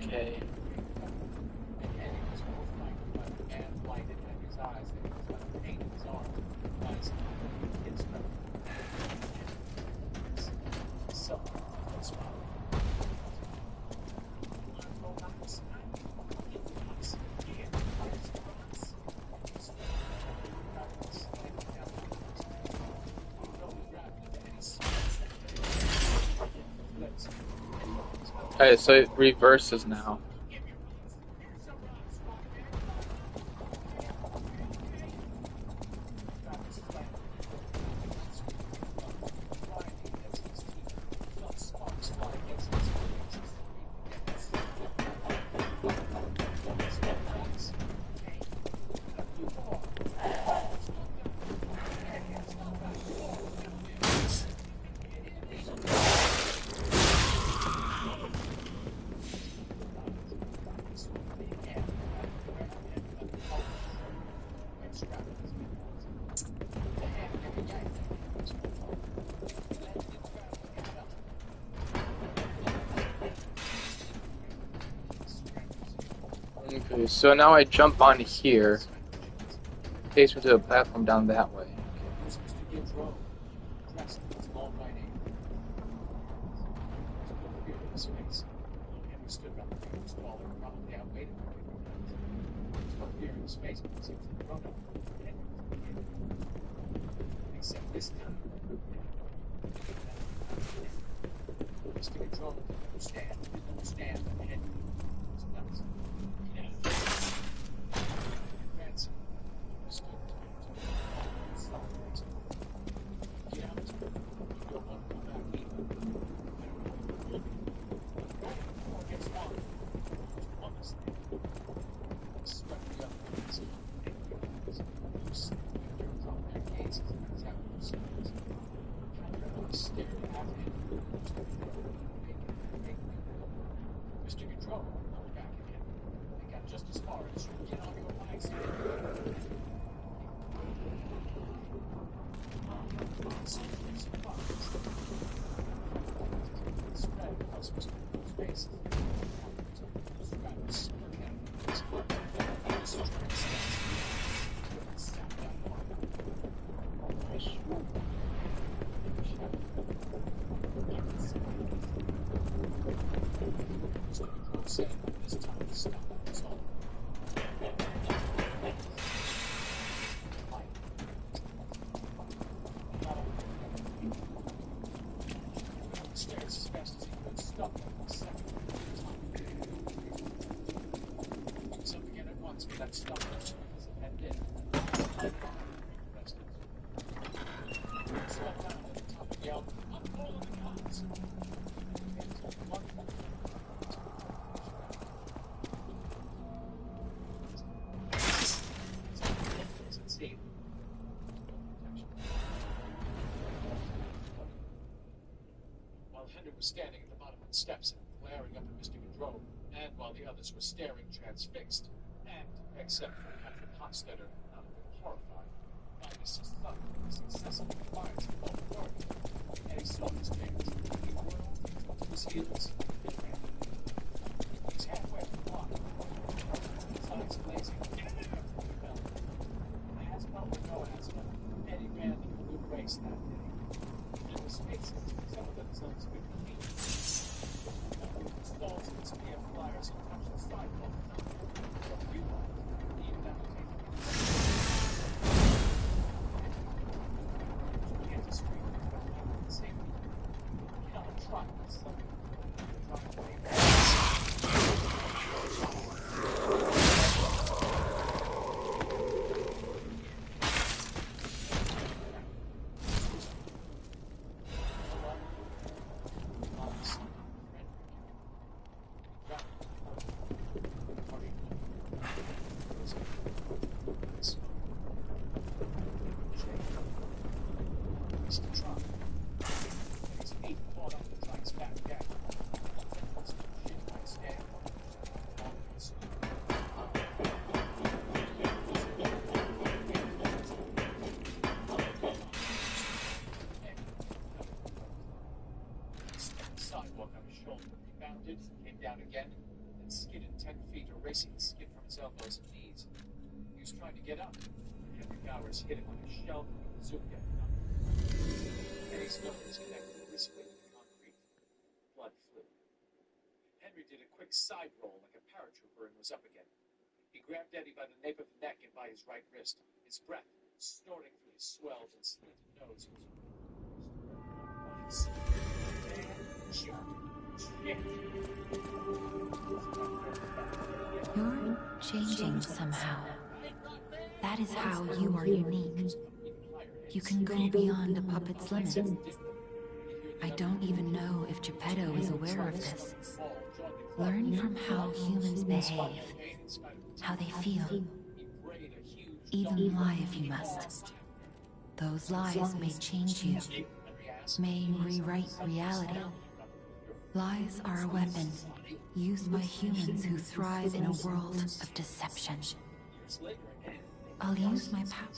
Okay. Okay, so it reverses now. Okay, so now I jump on here. Takes me to a platform down that way. Standing at the bottom of the steps and glaring up at Mr. Gaudreau, and while the others were staring transfixed, and, except for Patrick Hochstetter, not a bit horrified, by this successive defiance of authority, and he saw his chance. He whirled to his heels and ran. He's halfway up the block, his eyes blazing, he fell. Asthma or no asthma, Eddie ran the blue race that day. And was facing some of themselves with stalls and SPF flyers and touched the sidewalk. You even after taking it. Kansas Street, safety. Get on a truck with something. Truck away. landed, came down again, and skidded 10 feet, erasing the skin from his elbows and knees. He was trying to get up, but Henry Gowers hit him on his shelf and zoomed him up. Henry's nose connected crisply with the concrete. Blood flew. Henry did a quick side roll like a paratrooper and was up again. He grabbed Eddie by the nape of the neck and by his right wrist. His breath, snorting through his swelled and slitted nose, was You're changing somehow. That is how you are unique. You can go beyond a puppet's limits. I don't even know if Geppetto is aware of this. Learn from how humans behave, how they feel. Even lie if you must. Those lies may change you, may rewrite reality. Lies are a weapon, used by humans who thrive in a world of deception. I'll use my power.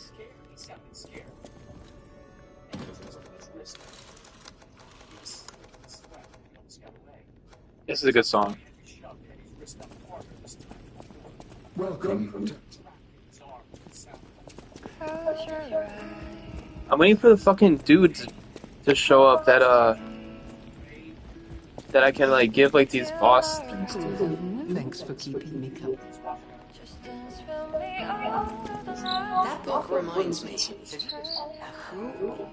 This is a good song. Welcome. I'm waiting for the fucking dudes to show up that I can like give like these boss things to. Thanks for keeping me company. That book reminds me. Who?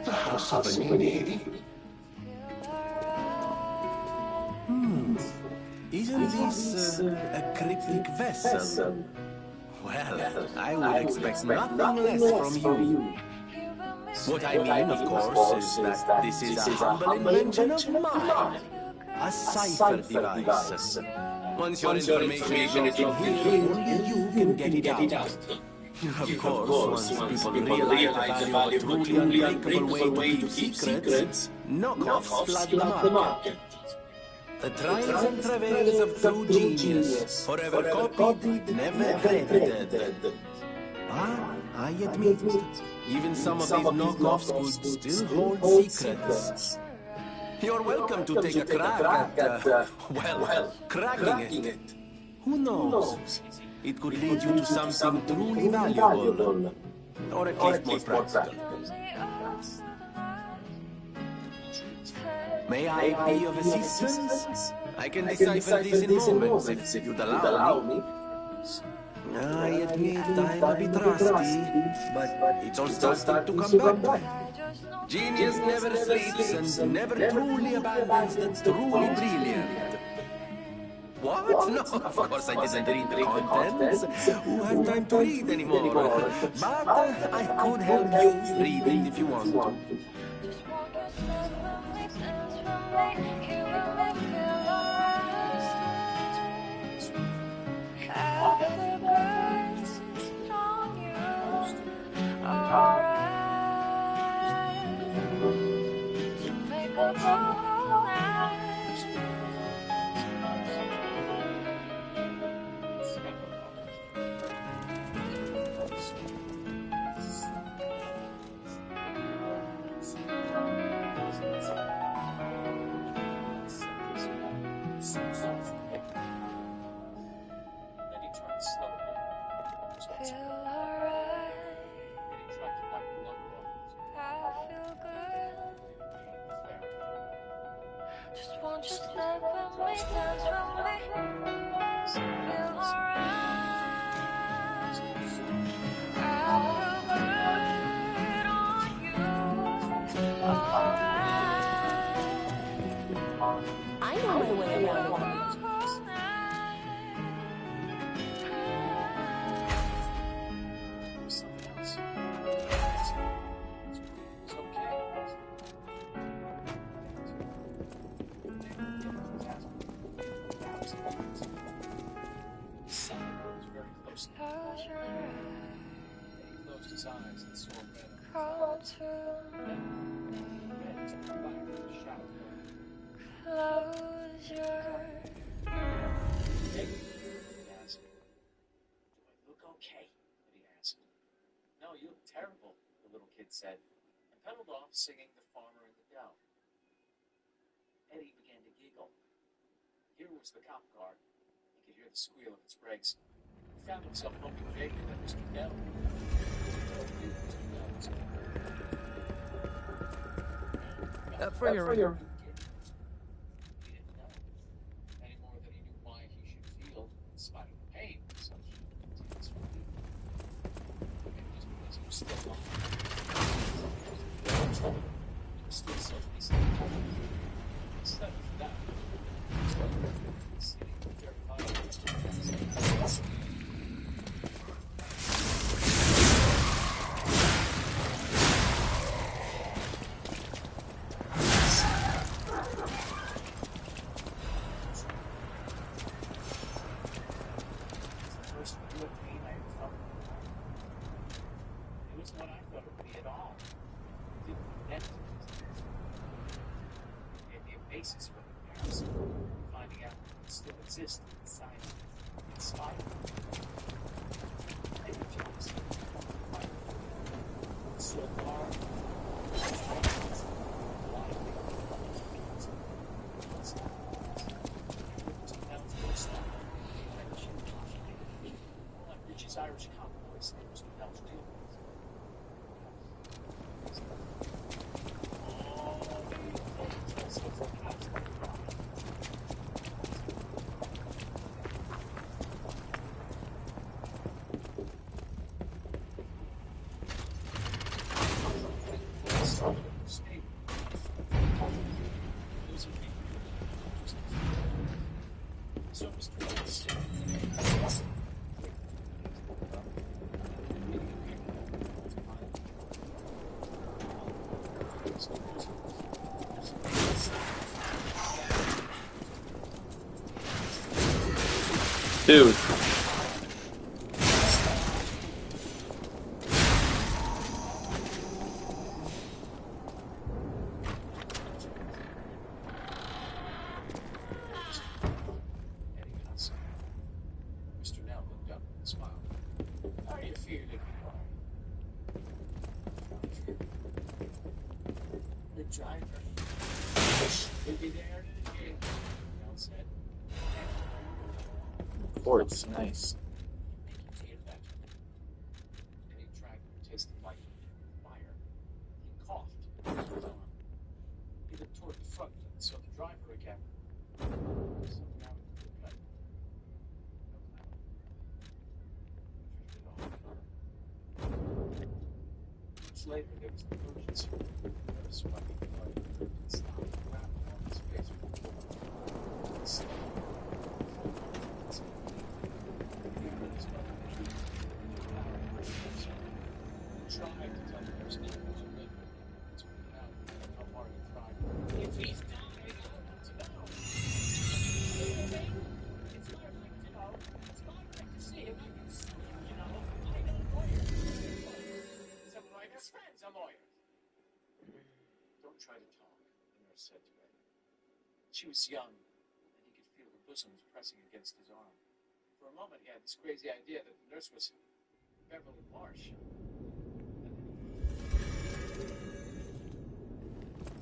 The House of Anini. Isn't this a cryptic vessel? Well, I would expect nothing less from you. What I mean, of course, is that this is a humble invention of mine. A cipher device. Once your information is in here, only you can get it out. Of course, once people realize the value of a truly unbreakable way to keep secrets, knockoffs flood the market. The trials and travails of true genius, forever copied, never credited. But I admit, even some of these knockoffs could still hold secrets. You're welcome to take a crack at, well, cracking it. Who knows? It could lead you to something truly valuable, or at least more practical. May I be of assistance? I can decipher these in moments, if you'd allow me. I admit I'm a bit rusty, but it's all starting to come back. Genius never sleeps and never truly abandons the truly brilliant. What? No, of course I didn't read the contents. Who has time to read anymore? But I could help you read it if you want to. I know my way around the world. He asked. Do I look okay? He asked. No, you look terrible, the little kid said, and pedaled off singing The Farmer in the Dell. Eddie began to giggle. Here was the cop car. He could hear the squeal of its brakes. He found himself hoping vaguely that Mr. Dell For your he didn't know any more than he knew why he should feel, in spite of the pain, such intense relief. Maybe just because he was still alive. He was still so easily instead of that. Sitting there first real pain I ever felt. It was what I thought it would be at all. It didn't connect to it. It gave me a basis for comparison, finding out that it still exists inside of me. Maybe just so far. Rich's Irish cop voice that Mr. Bell's dealing with. So Mr. Bell said, dude. Mr. Nell looked up and smiled. How are you feeling? The driver. He'll be there in a minute, Nell said. Ford's nice. Make you feel better. And he tried to taste the light fire. He coughed. He looked toward the front and saw the driver again. So now he looked like Much later, there was an emergency. Nurse running the blood and stopped and grabbed him on his face with a fork. He slept. Tried to tell the nurse that he was a living. It's working out. How hard he tried. If he's dying, I want to know. It's my right to know. It's my right to see him. I can see him, you know. I know lawyers. Some of my best friends are lawyers. Don't try to talk, the nurse said to him. She was young, and he could feel her bosom pressing against his arm. For a moment, he had this crazy idea that the nurse was Beverly Marsh.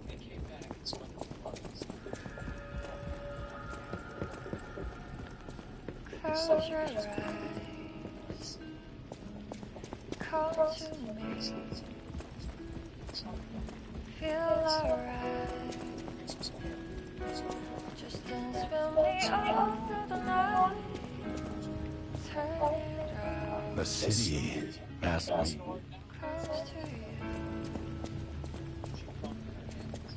They came back and spun the buttons. Close your eyes. Call to me. Feel alright. Just dance with me all through the night. Turn it around. The city asked me. Close to you.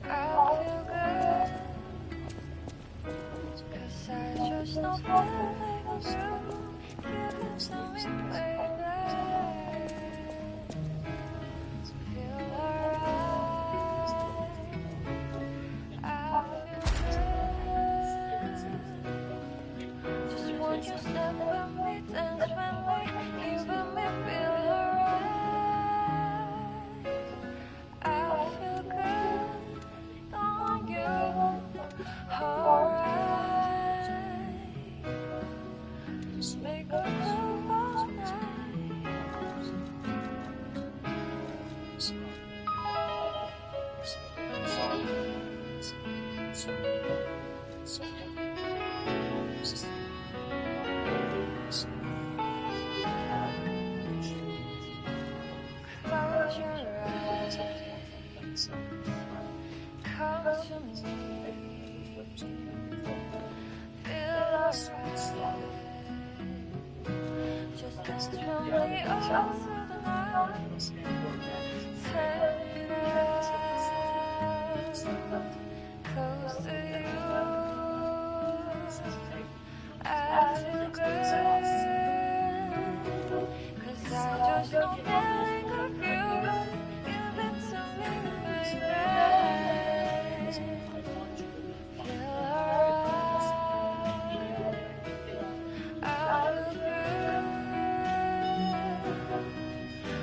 I feel good. 'Cause I just know feeling you. Give it to me, baby. Feel alright. I feel good. Just want you to step with me, dance with me, even me feel alright. all through the night. Turn it out. Close to you. I feel good. 'Cause I just don't think of you. Give it to me, baby. Feel alright. I feel good.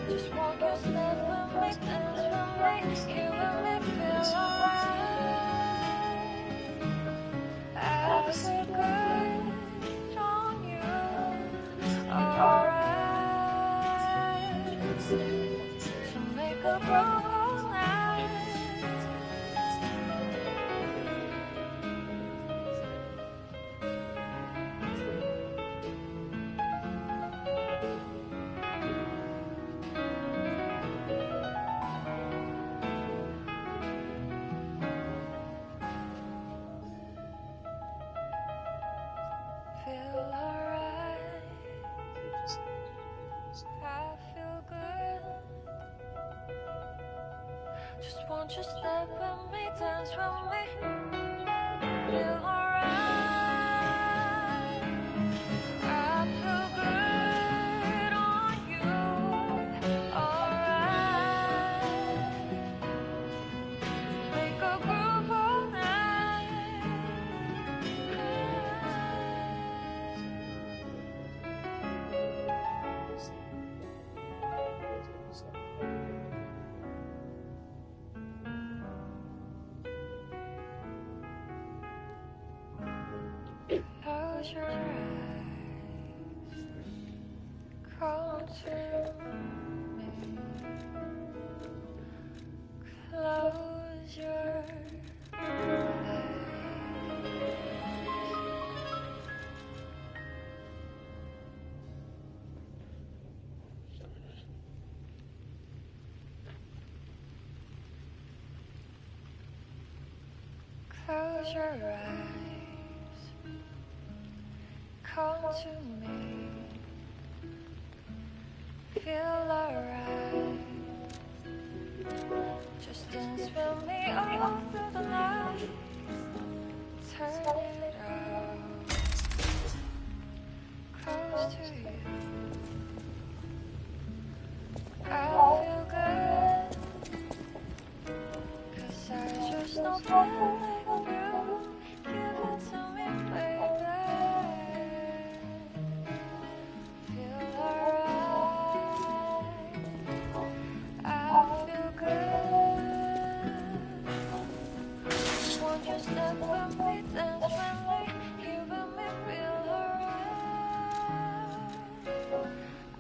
Just walk your step with me, dance with me. You and me feel alright. I feel good on you. Alright. So make a groove all night. Feel alright. I feel good. Just want you step with me, dance with me. Feel alright. I feel good on you. Alright. Make a groove all night. Close your eyes. Come to me. Close your eyes. Close your eyes. Come to me. Feel alright. Just dance with me all through the night. Turn it out. Close to you. I feel good. 'Cause I just don't feel like you. Give it to me, baby. Feel alright. I feel good. Won't you step with me, dance with me? You and me feel alright.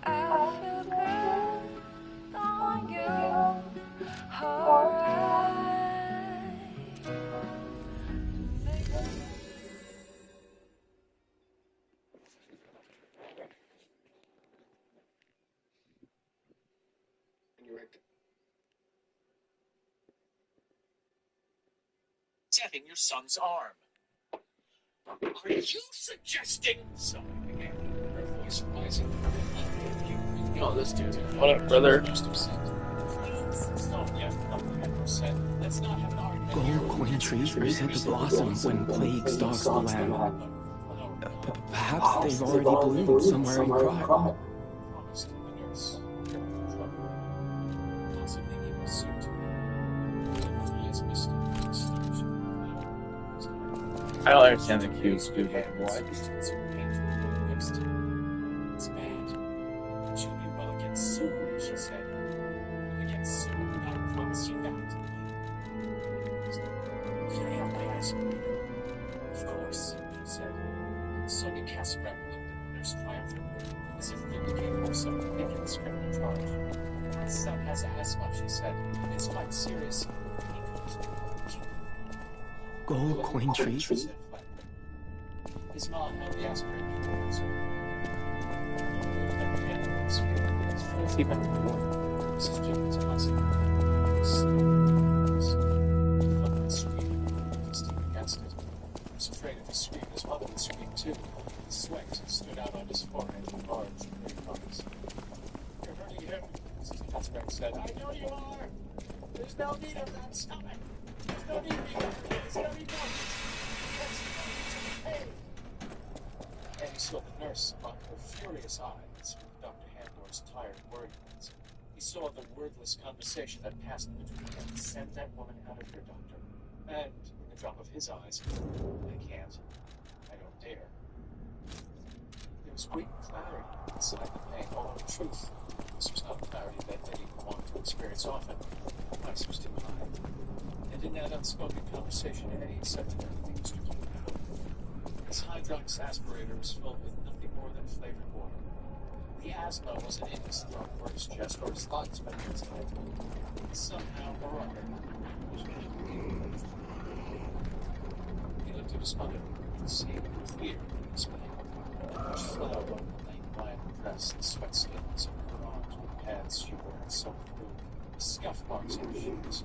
I feel good on you. Alright. Setting your son's arm. Are you suggesting? Somebody began, her voice rising. Oh, this dude. What up, brother? Most upset. Oh, yeah, nothing ever said. Let's not have an argument. Gold coin trees are said to blossom when plague stalks the land. Perhaps they've already bloomed somewhere in Krog. Promised the nurse. Trouble. Possibly evil suit. Eyes misty. I don't understand the cues, dude. Like, what? It's bad. She'll be well against soon, she said. Against soon, I promise you that. Can I help, I asked? Of course, he said. Sonia Casper looked at the nurse triumphantly, as if vindicating herself to make it criminal charge. My son has asthma, she said. It's quite serious. Gold coin trees? His mom held the aspiration towards her. What's he been doing? Mrs. Jenkins constantly screaming, twisting against it. He was afraid if he screamed, his mother would scream too. Sweat stood out on his forehead in large gray bumps. Her no need of that. Stop it. There's no need of it. There's no need of it. There's no need to be paid. And he saw the nurse on her furious eyes with Dr. Handor's tired worried ones. He saw the wordless conversation that passed between them. Send that woman out of here, doctor. And in the drop of his eyes, I can't. I don't dare. There was great clarity inside the pain. Oh, in truth, this was not clarity that Eddie would want to experience often. The price was too high. And in that unspoken conversation, Eddie accepted everything Mr. King had. His hydrox aspirator was filled with nothing more than flavored water. The asthma wasn't in his throat or his chest or his lungs, but in his head. Somehow or other, he looked at his mother and seemed clear in his mind. Her flower of a plain white dress, the sweat stains of her arms with pads she wore and soaked through, the scuff marks in her shoes.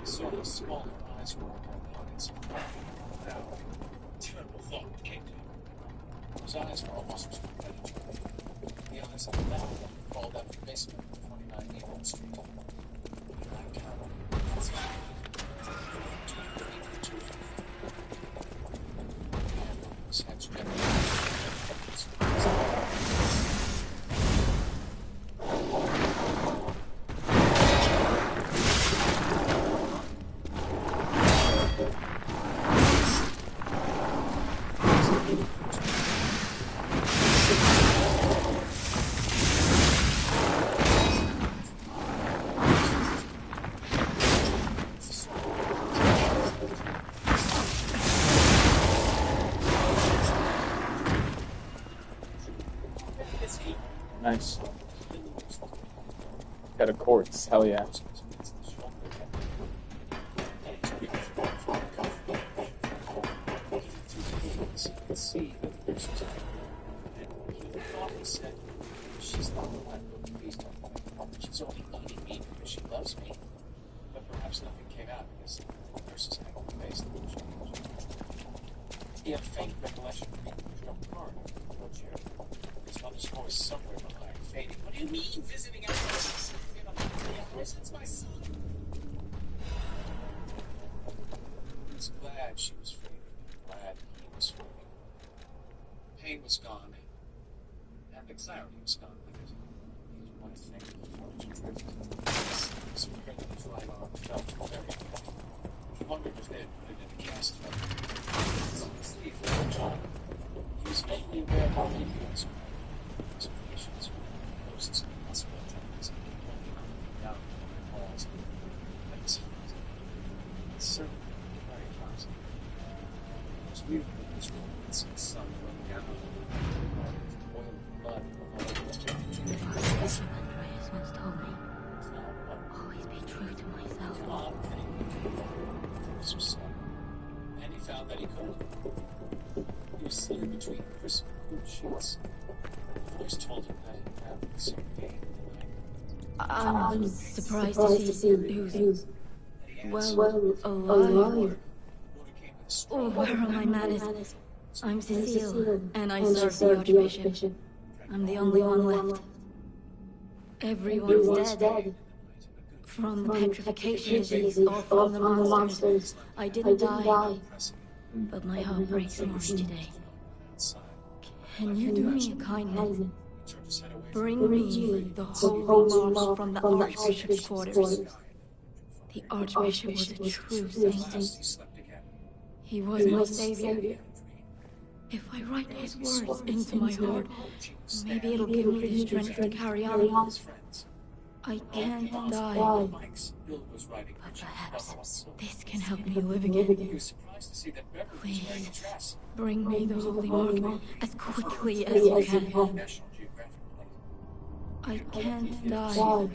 He saw how small her eyes were and her pockets of blood. Now, a terrible thought came to him. His eyes were almost ready to me. The eyes of the man crawled out the basement of 29 Eagle Street. I counted. His hands gently. Nice. Got a quartz, hell yeah. See that there's time. And he thought he said, she's not the one who pleased her. She's only eating me because she loves me. But perhaps nothing came out because the nurse's angle faced the change. He had a faint recollection of being pushed off the car in the wheelchair. His mother's voice somewhere behind, fading. What do you mean, visiting hours? It's my son. He was glad she was free. Glad he was free. Pain was gone, and the clarity was gone with it. He didn't want to think before it drift. His finger in his right arm felt very heavy. He wondered if they had put it in the cast film. Steve was a child. He was mainly aware of how he was. His patients were ghosts of hospital attendants, looking down the walls at his heart. It's certainly very hot. It was weird that this room had some sun going down. Oil blood all over his chest. This once told me. Always be true to myself. This was sad. And he found that he couldn't. He was sitting between crisp cool sheets. The voice told him that he had some pain in the neck. I'm surprised to see who's well alive. Oh, where are my manners? I'm Cecile, and I serve the Archbishop. I'm the only one left. Everyone's dead. From the petrification disease or from the monsters. I didn't die, but my heart breaks more today. Can you do me a kindness? Bring me the holy marks from the Archbishop's quarters. The Archbishop was a true saint. He was my savior. If I write his words into my heart, maybe it'll give me the strength to carry on. I can't die, but perhaps this can help me live again. Please, bring me the holy mark as quickly as you can. I can't die.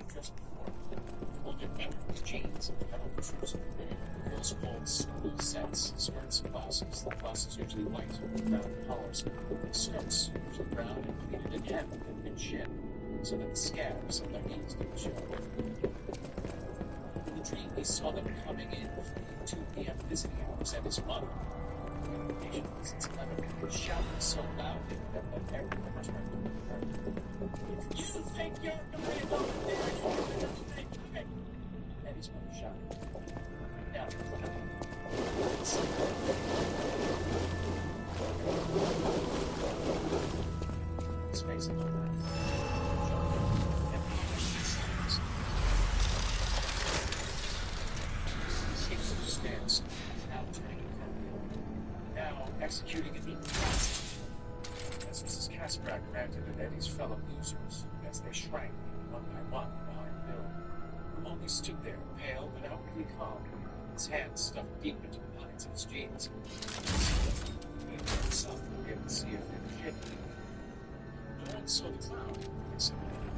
Jeans and metal protrudes. Girls wore school sets, skirts and blouses. The blouses usually white with brown collars. The skirts usually brown and pleated in hem and mid-shin, so that the scabs of their knees didn't show. In the dream, he saw them coming in for the 2 p.m. visiting hours, and his mother, the invitation since 11, was shouting so loudly that everyone turned to her. You think you're going over there? Eddie's mother shouted. Now, his face on the left. He stands, now turning a cartwheel. Now executing a neat pass. As Mrs. Kasprak ranted at Eddie's fellow losers, as they shrank one by one behind Bill, who only stood there, pale but outwardly calm, his hands stuffed deep into the pockets of his jeans. He himself would be able to see if they were shaking. No one saw the clown, except Eddie.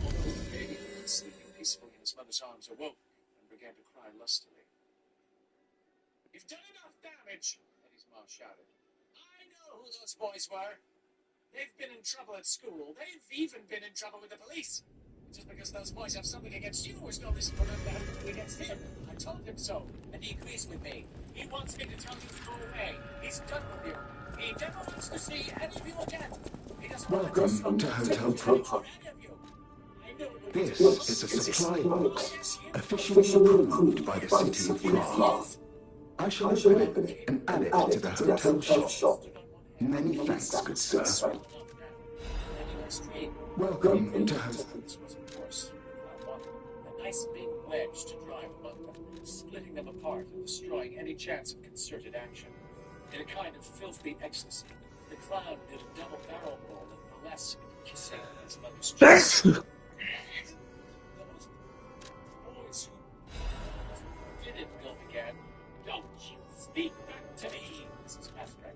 Although the baby, sleeping peacefully in his mother's arms, awoke and began to cry lustily. "You've done enough damage," Eddie's mom shouted. "I know who those boys were. They've been in trouble at school. They've even been in trouble with the police. Just because those boys have something against you is no reason for them to have something against him. I told him so, and he agrees with me. He wants me to tell you to go away. He's done with you. He never wants to see any of you again. He doesn't want Welcome to Hotel Pro. This is a supply box, officially approved by the City of Prague. I shall open it and add it to the hotel shop. Many thanks, good sir. Welcome to Hotel. This was, of course, a nice big wedge to drive among them, splitting them apart and destroying any chance of concerted action. In a kind of filthy ecstasy, the clown did a double barrel roll and molest kissing his mother's chest. Those boys who didn't go again, don't you speak back to me, Mrs. Kasprak.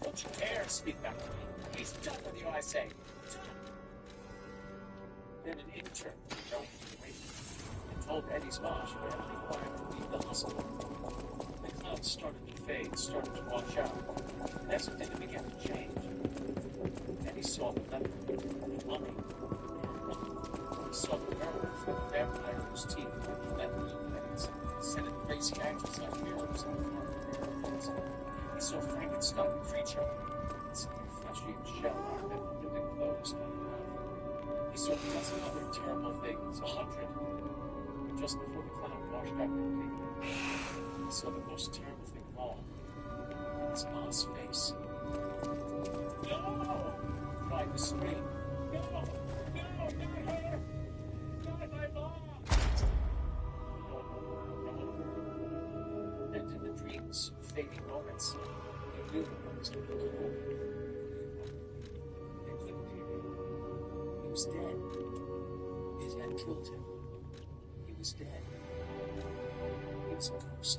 Don't you dare speak back to me. He's done with you, I say. Done. Then an intern jumped away and told Eddie's mom she would have to be quiet to leave the hospital. The clown started to fade, started to wash out. That's when it began to change. Eddie saw the leper, the mummy, he saw the werewolf with the vampire whose teeth were let blue veins, sending crazy angels like mirrors out of the he saw Frankenstein the creature, something fleshy and shell-like that opened and closed on the ground. He saw a dozen other terrible things, 100. But just before the clown washed out completely, he saw the most terrible thing of all, his mom's face. "No!" cried the scream. "No! No! Not her! Not my mom!" And in the dreams, fading moments, he knew what was going to happen. They couldn't hear him. He was dead. It had killed him. He was dead. He was a ghost.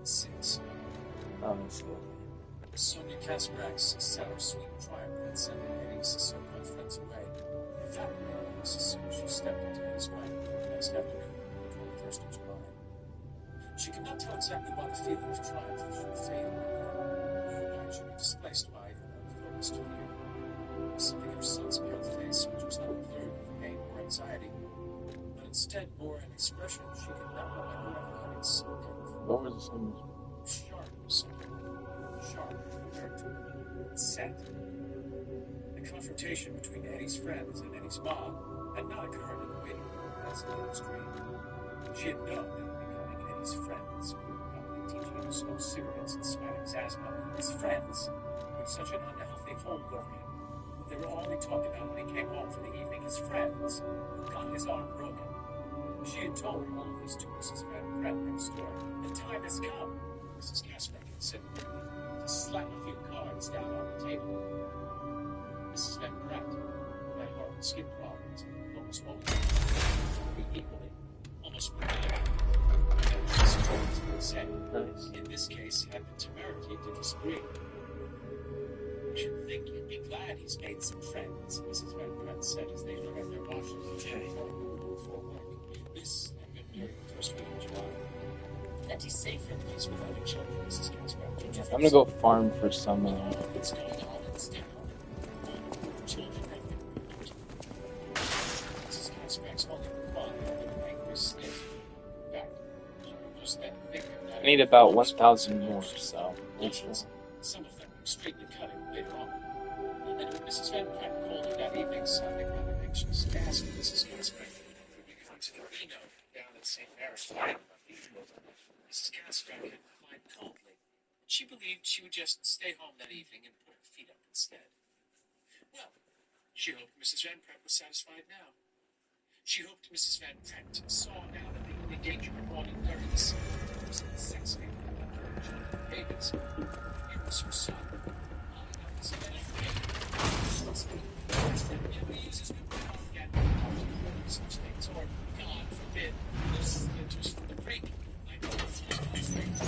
Six. Sonia Kasprak's sour sweet triumph had sent Eddie's so-called friends away. Evaporated as soon as she stepped into his way the next afternoon, the 21st of July. She could not tell exactly why the feeling of triumph should fade on her, why it should be displaced by the focused fear. Something in her son's pale face which was not blurred with pain or anxiety, but instead bore an expression she could not remember ever having seen. What was the song? Sharp, something. Sharp, character, set. The confrontation between Eddie's friends and Eddie's mom had not occurred in the waiting room as in Eddie's dream. She had known that becoming Eddie's friends would probably teach him to smoke cigarettes and smack asthma. His friends, with such an unhealthy hold over him, they were all he talked about when he came home for the evening. His friends, who got his arm broken. She had told all of this to Mrs. Van Pratt next door. The time has come, Mrs. Kasprak had said, to slap a few cards down on the table. Mrs. Van Pratt, who had horrible skin problems, almost always equally, almost said, in this case, had the temerity to disagree. "I should think you'd be glad he's made some friends," Mrs. Van Pratt said as they forgot their washes for work. This had been during the first week of July. And he's safe in peace with other children, Mrs. Kasprak. I'm gonna go farm for some. What's going on in this town? All the children have been moved. Mrs. Kasprak's only reply had been an angry sniff. In fact, she just then thinking that I need about 1,000 more, so. some of them extremely cutting later on. And when Mrs. Van Pratt called her That evening, sounding rather anxious, asked Mrs. Gasper if we could come to the Reno down at St. Mary's Cathedral. Mrs. Gasper had replied coldly. She believed she would just stay home that evening and put her feet up instead. Well, she hoped Mrs. Van Prent was satisfied now. She hoped Mrs. Van Prent saw now that the only danger involving her in the scene was the sex game of John Davis. It was her son. All I know is that never uses nuclear yet. Such things, or God forbid, this enters from the creek. I know it's just my things.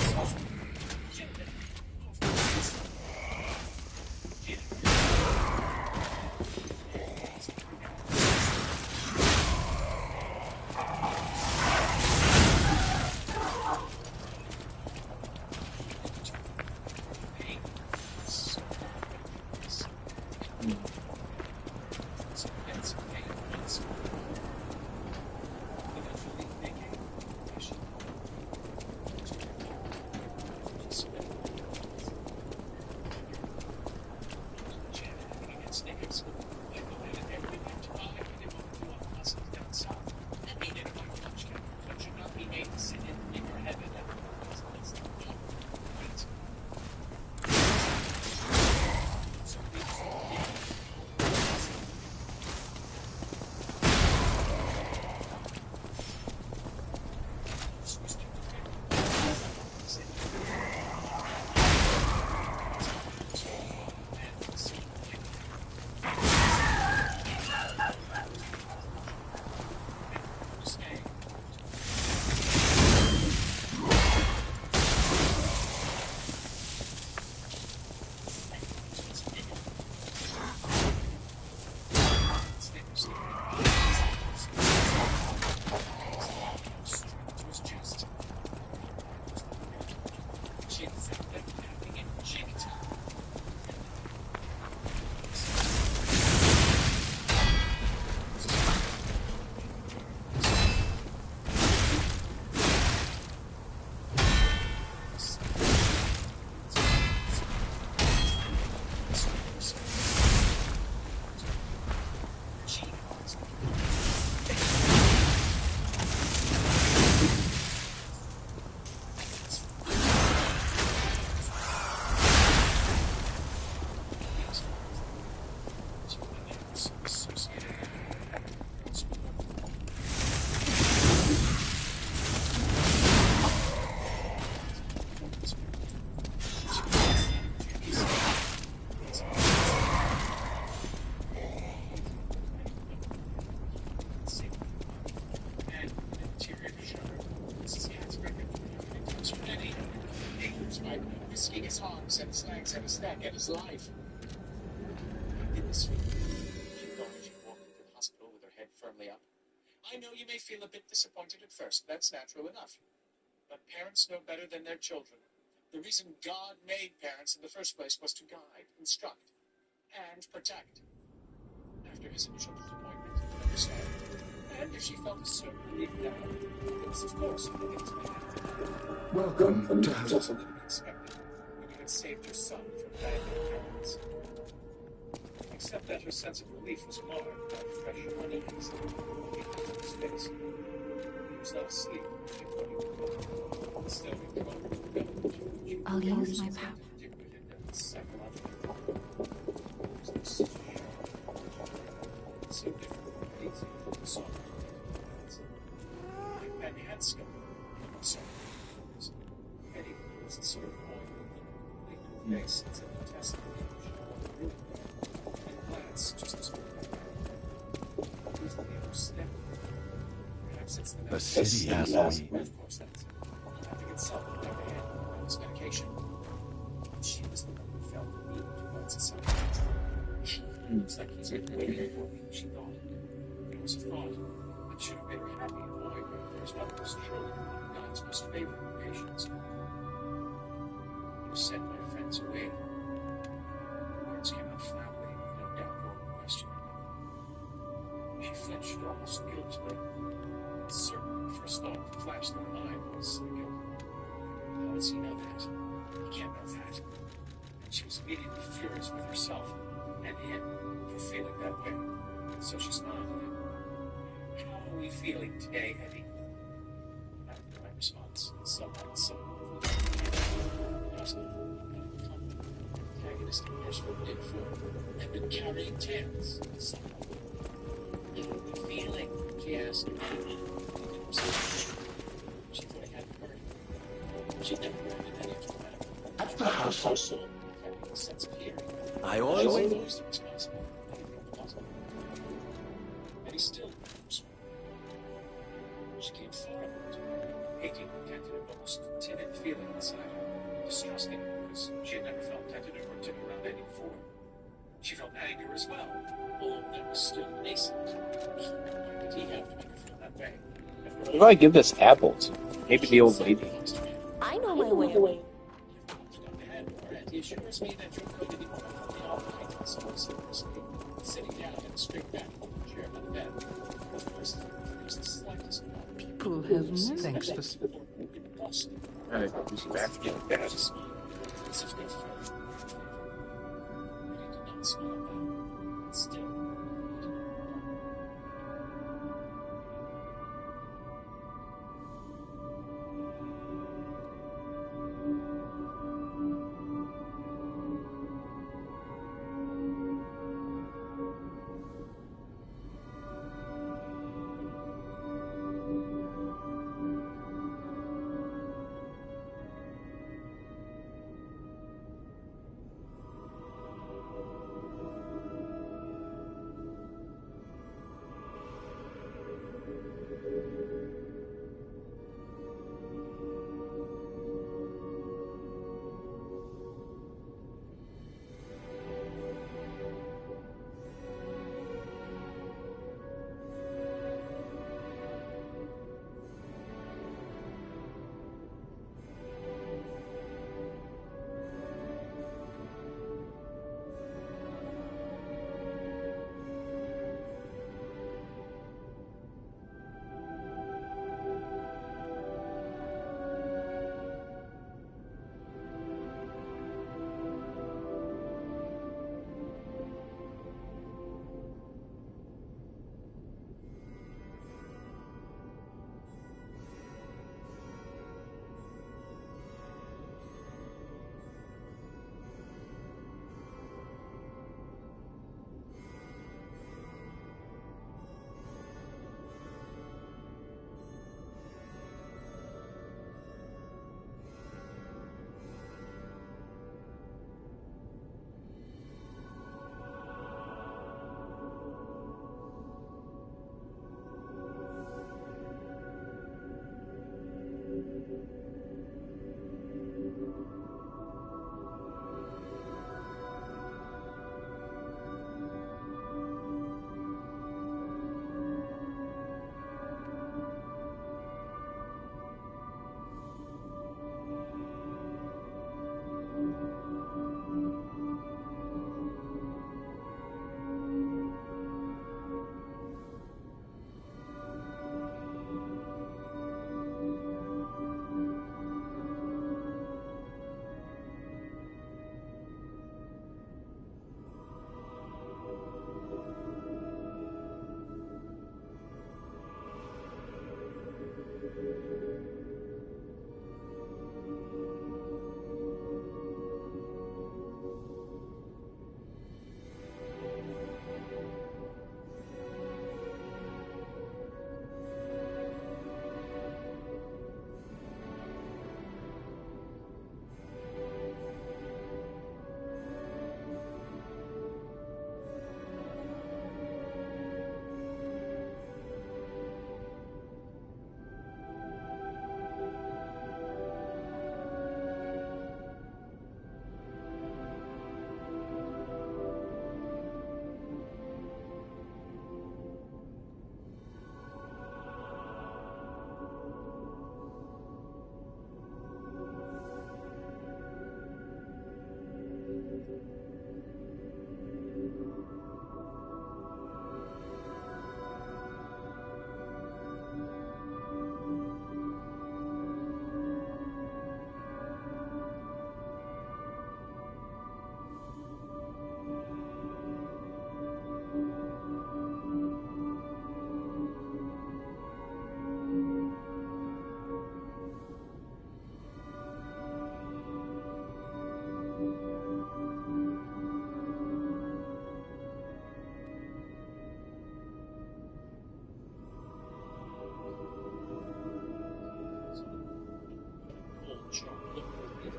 Risking his arms and his legs and his neck and his life. In this week, she thought as she walked into the hospital with her head firmly up. I know you may feel a bit disappointed at first. That's natural enough. But parents know better than their children. The reason God made parents in the first place was to guide, instruct, and protect. After his initial disappointment, he could understand. And if she felt a certain relief now, this, of course, things may happen. Welcome to House. Expected when you had saved your son from bad parents. Except that her sense of relief was marred by fresh unease in his face. He was not asleep, still I'll use my power. So different, easy, soft. Like Agnieszka, soft. Eddie was the sort of boy with a face that's a test. And glance just as well. He's the other step. Perhaps it's The city has me. Of course, that's it. I think it's something like they had this medication. But she was the one who felt the need towards society. Looks like he's been waiting for me, she thought. It was a thought that should have made her happy and annoyed, but there's nothing was truly God's most favorite creations. He was sent by friends away. Words came out flatly, no doubt over questioning. She flinched almost guiltily. Certainly, the first thought that flashed in her mind was the guilt. How does he know that? He can't know that. And she was immediately furious with herself. and him for feeling that way. So she smiled at him. How are we feeling today, Eddie? After my response, somewhat similar. Antagonist and personal info had been carrying tales. How are we feeling? She asked. She thought he hadn't heard. She'd never heard of any of that. At the house, Having a sense of hearing. I Always always... the responsible. And he still knows. She came forward, hating the tentative, almost timid feeling inside her, distrusting him because she had never felt tentative or timid around Eddie before. She felt anger as well, although that was still nascent. Why did he have to make her feel that way? What do I give this apple to? Maybe the old lady. I know my way away. He assures me that you're going to be the all-night sitting down in a straight back chair by the bed. Of course, there's the slightest People have no thanks for... Alright, he's back in bed. This is good for her. He did not smile back. Still, he did not.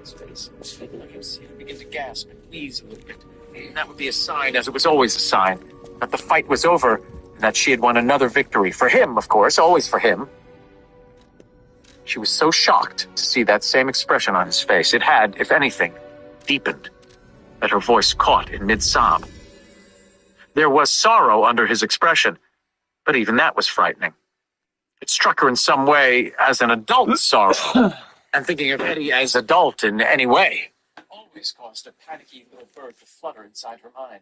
his face. I could see him begin to gasp and wheeze a little bit. And that would be a sign, as it was always a sign, that the fight was over and that she had won another victory. For him, of course, always for him. She was so shocked to see that same expression on his face. It had, if anything, deepened, that her voice caught in mid-sob. There was sorrow under his expression, but even that was frightening. It struck her in some way as an adult sorrow, and thinking of Eddie as adult in any way always caused a panicky little bird to flutter inside her mind.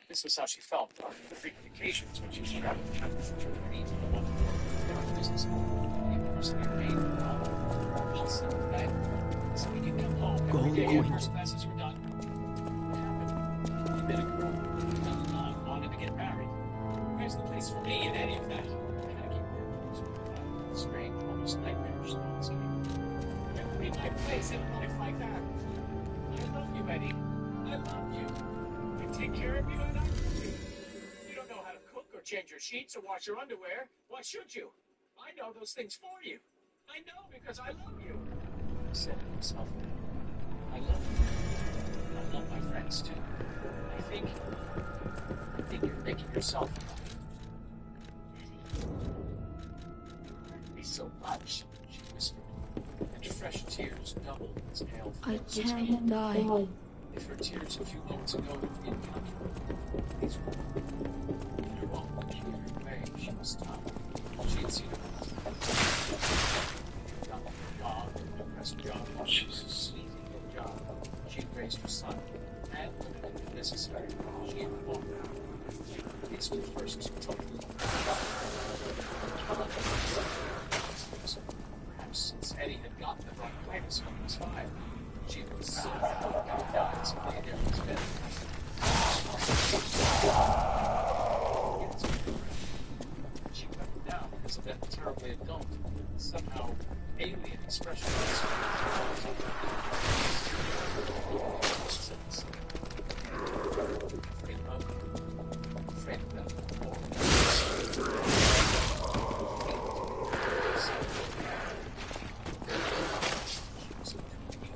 This was how she felt on the frequent occasions when she was traveling to the one business so when you come home every day after his classes were done, he met a girl who wanted to get married. Where's the place for me in any of that? Strange, almost nightmarish thoughts came. Where would be my place in a life like that? I love you, Eddie. I love you. I take care of you and I love you. You don't know how to cook or change your sheets or wash your underwear. Why should you? I know those things for you. I know because I love you. I said to myself, I love you. I love my friends too. I think you're making yourself so much, she whispered, and fresh tears doubled his pale face. I can't die. If her tears a few moments ago had been incalculable, these were in her own peculiar way. She was stop. She had seen her done her job, an impressive job, she's a sleazy good job. She had raised her son, and when it had been necessary, she had walked out. These were the first totally since Eddie had gotten the right place when he was 5, she was so died someday there in his bed. She wept down because of that terribly adult, somehow alien expression of his afraid of that before.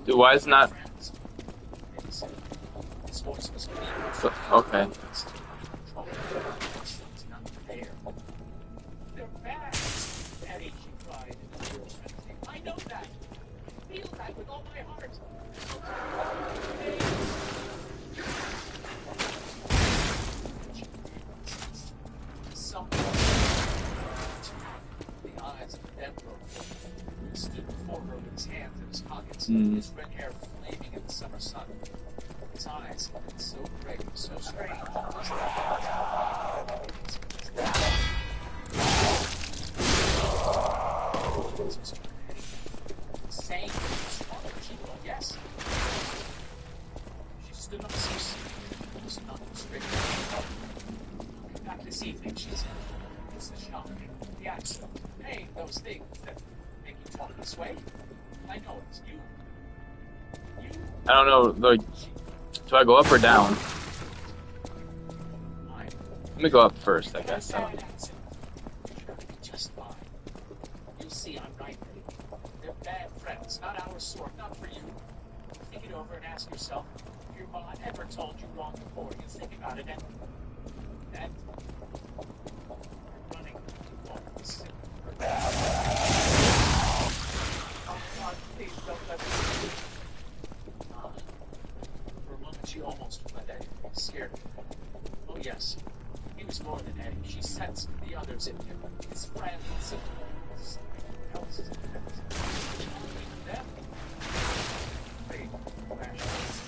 Dude, why is not... Okay. They're bad, Eddie, she cried. I know that. I feel that with all my heart. The eyes of the dead broke. He stood before her with his hands in his pockets, his red hair flaming in the summer sun. His eyes had been so great, so strange. Saying yes. She stood up so still, almost not straight. Back this evening, she said. It's the shock, the accident, the pain, those things that make you talk this way. I know it's you. I don't know, like, do I go up or down? Let me go up first, I guess. Just fine. You'll see I'm right. They're bad friends, not our sort, not for you. Think it over and ask yourself if your mom ever told you wrong before. You think about it and running over the sick. Oh God, please don't let me. For a moment she almost let Eddie be scared. Oh yes, he was more than Eddie. She sensed the others in him, his friends, something else. Them. Faith, rationality.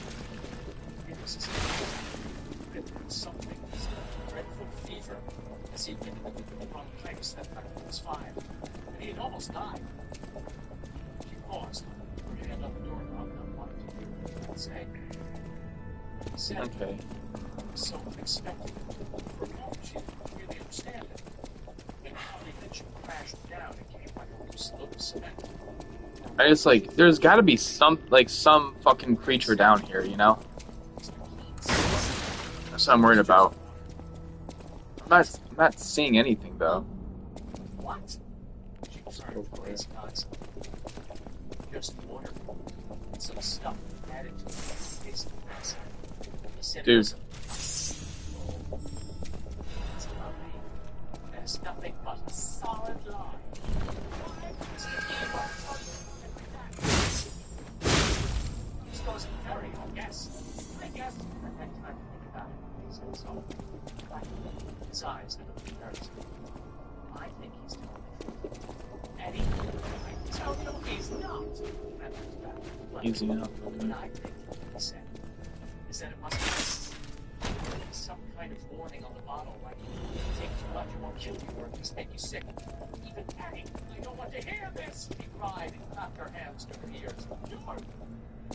It was something, some dreadful fever, as he'd been in the wrong place that night when he was 5, and he had almost died. She paused, her hand on the doorknob, not wanting to hear what he say. He said, Okay. So unexpected. For a moment, she didn't really understand it. And how did you crash down and came like a loose load of cement? I just, like, there's gotta be some fucking creature down here, you know? That's what I'm worried about. I'm not seeing anything, though. What? She started with glazing eyes. just water. And some stuff added to it. Taste of acid. He said Dude. it was it's lovely. There's nothing but a solid line. This goes in Harry, I guess. I guess at that time to think about it. He said so. His eyes never embarrassed me. I think he's telling the truth. Eddie, I tell you he's not. Easy enough. What I think he said is that it must be some kind of warning on the bottle, like take too much, it won't kill you, or at least make you sick. Even Eddie, I don't want to hear this! She cried and clapped her hands to her ears.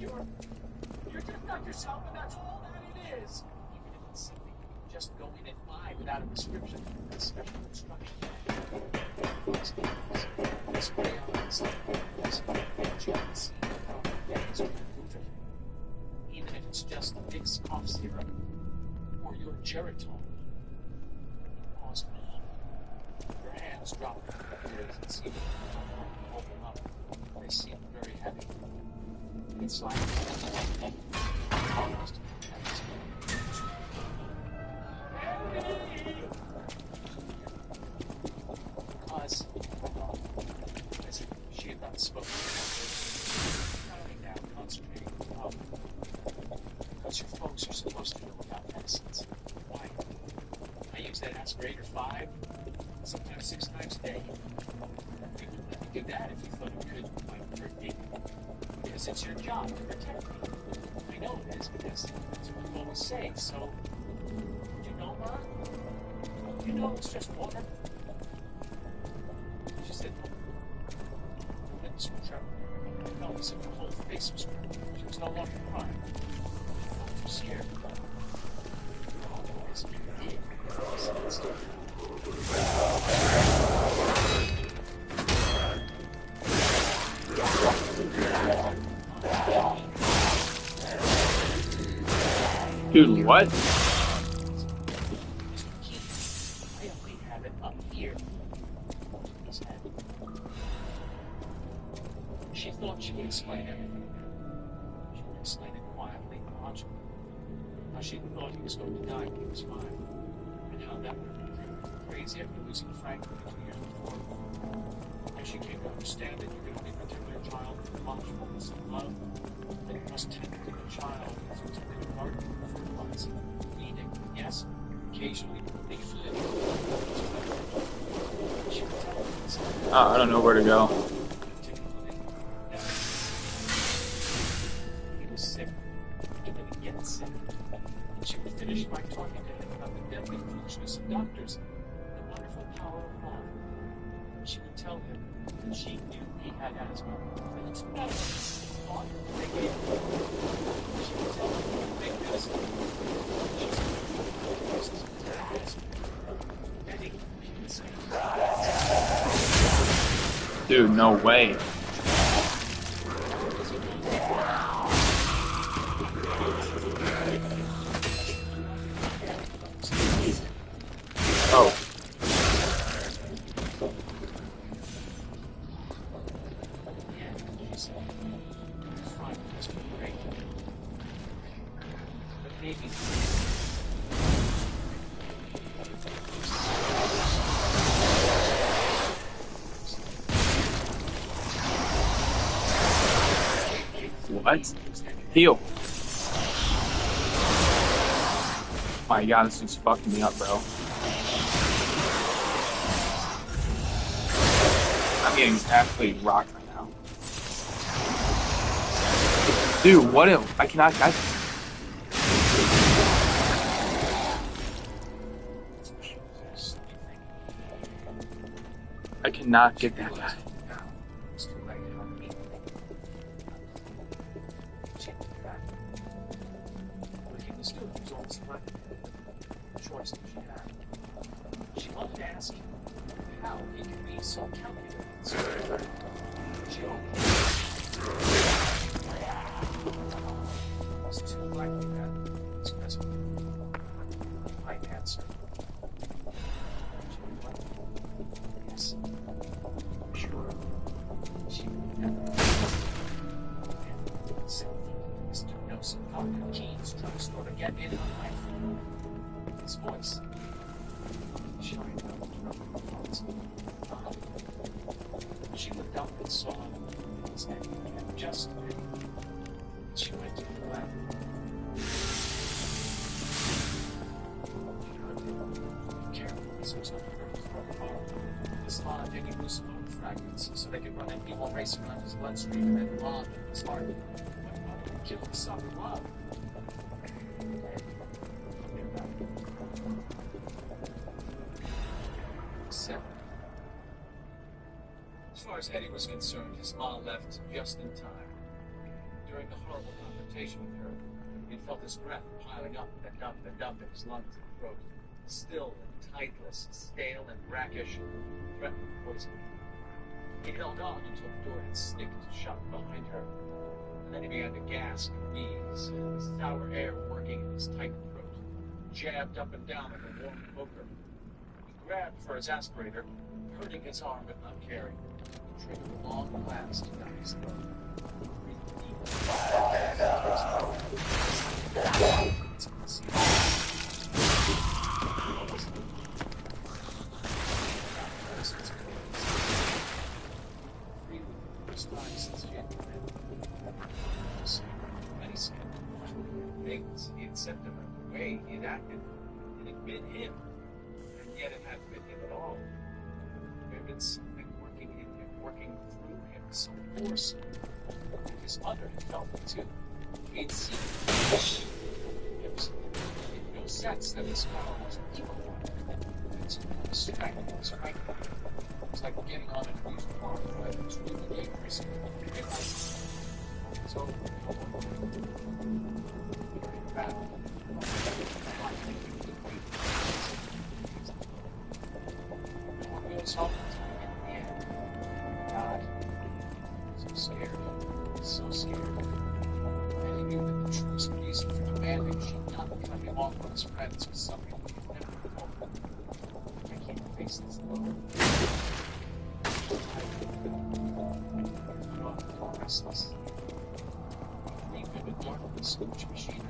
You're just not yourself, and that's all that it is. Even if it's silly, just go in and buy without a prescription and special instructions. This crayons, this jealousy, even if it's just Vicks cough syrup or your Geritol. Pause for a moment. Your hands drop on your ears and seem to hold them up. They seem very heavy. It's like almost because she had not spoken. Counting down, concentrating on the problem. Because your folks are supposed to know about medicines. Why? I use that aspirator 5, sometimes 6 times a day. You wouldn't let me do that if you thought it could hurt me. Because it's your job to protect me. I know it is because that's what you always say. So, do you know, Ma? Do you know it's just water? She said, no. Her lips were trembling. No, as if her whole face was trembling. She was no longer crying. She was scared. Always did. Dude, what? I only have it up here. His head. She thought she would explain everything. She would explain it quietly and logically. How she thought he was going to die when he was 5. And how that would have been crazy after losing Frank 2 years before. And she came to understand that you could only protect your child with watchfulness and love. That you must tend to the child as you tend to a garden for months. Eating, yes, occasionally they flip. She would tell him this. Oh, I don't know where to go. He was sick. He didn't get sick. She would finish by talking to him about the deadly foolishness of doctors, the wonderful power of love. She would tell him that she knew he had asthma, and it's better thought they gave him. She would tell him to make medicine. She said, this is medicine. Eddie, she would say, Dude, no way. Oh. What? Heal. My god, this dude's fucking me up, bro. I'm getting absolutely rocked right now. Dude, what if I cannot catch him? I cannot get that guy. She wanted to ask him how he could be so calculated. She opened it. It was too likely that his cousin might answer. She would like, yes, sure. She would never. Dr. Keen's drugstore to get in on my phone. His voice. She looked up and saw his head just then. She went to the lab. This law didn't use smoke fragments so they could run an evil race around his bloodstream and then bomb in his heart. But kill his son in love. As far as Eddie was concerned, his mom left just in time. During the horrible confrontation with her, he felt his breath piling up and up and up in his lungs and throat. Still and tightless, stale and brackish, threatening poison. He held on until the door had snicked shut behind her, and then he began to gasp and wheeze, the sour air working in his tight throat, jabbed up and down like a warm poker. He grabbed for his aspirator, hurting his arm but not caring. He triggered a long blast down his throat. He had sent him away, he had acted, it had been him, and yet it hadn't been him at all. There had been something working in him, working through him, some force. His mother had felt it too. He had seen it. It made no sense that his power was equal. It's distracting, it's frightening. It's like getting on an amusement park ride that's really dangerous. It's over. So scared. And he knew that the truest reason for demanding she'd not be coming along with his friends was something he could never hope. I can't face this alone. I'm restless. Leave him in darkness, which machine?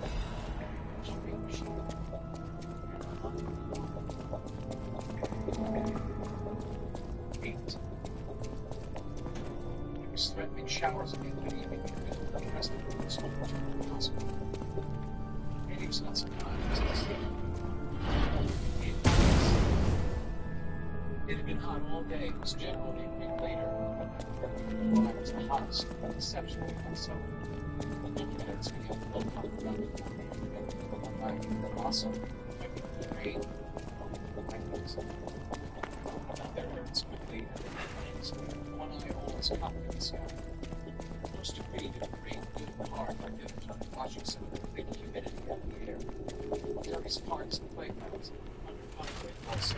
Threatening showers of humidity made me feel the rest of the so much more possible. And he was not surprised. It had been hot all day. It was generally a week later. When I was the hottest, exceptionally hot summer. The minutes began to look up around the corner. And like awesome. The rain. Their hurts quickly and then one eye always cocked in the sky. Close to reading the rain blew hard like it was watching some of the thick humidity out in the air. Terry's parks and playgrounds under concrete also.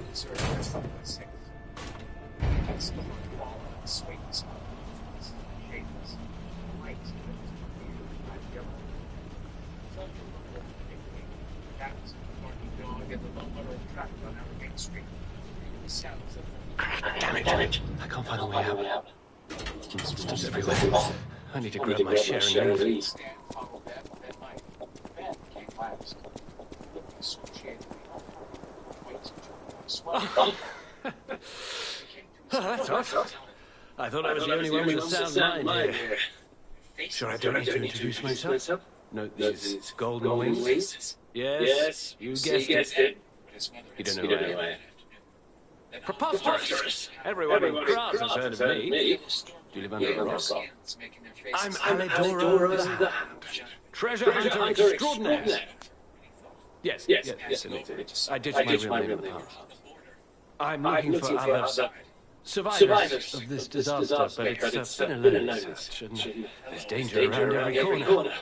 These are everything but safe. I see her fall and swing his arms, shapeless, light, and yellow. Thunder rumbled and cats, a barking dog, and the low mutter of traffic on our main street. The sounds of Damn it! I can't find the way out. Monsters everywhere. I need to grab my share and leave. Stan followed them, then Mike. Ben came last. That's odd. I thought I was the only one with a sound mind here. Sure, I don't need to introduce myself. No, this is Golden Wings. Yes, you guessed it. You don't know who I am. Preposterous! Everyone in Kraz has heard of me. Do you live under a rock? I'm Alidoro the Hand. Treasure hunter extraordinaire. Yes, indeed. I ditched my real name in the past. I'm looking for other survivors of this disaster, but it's been alone as such, and there's danger around every corner.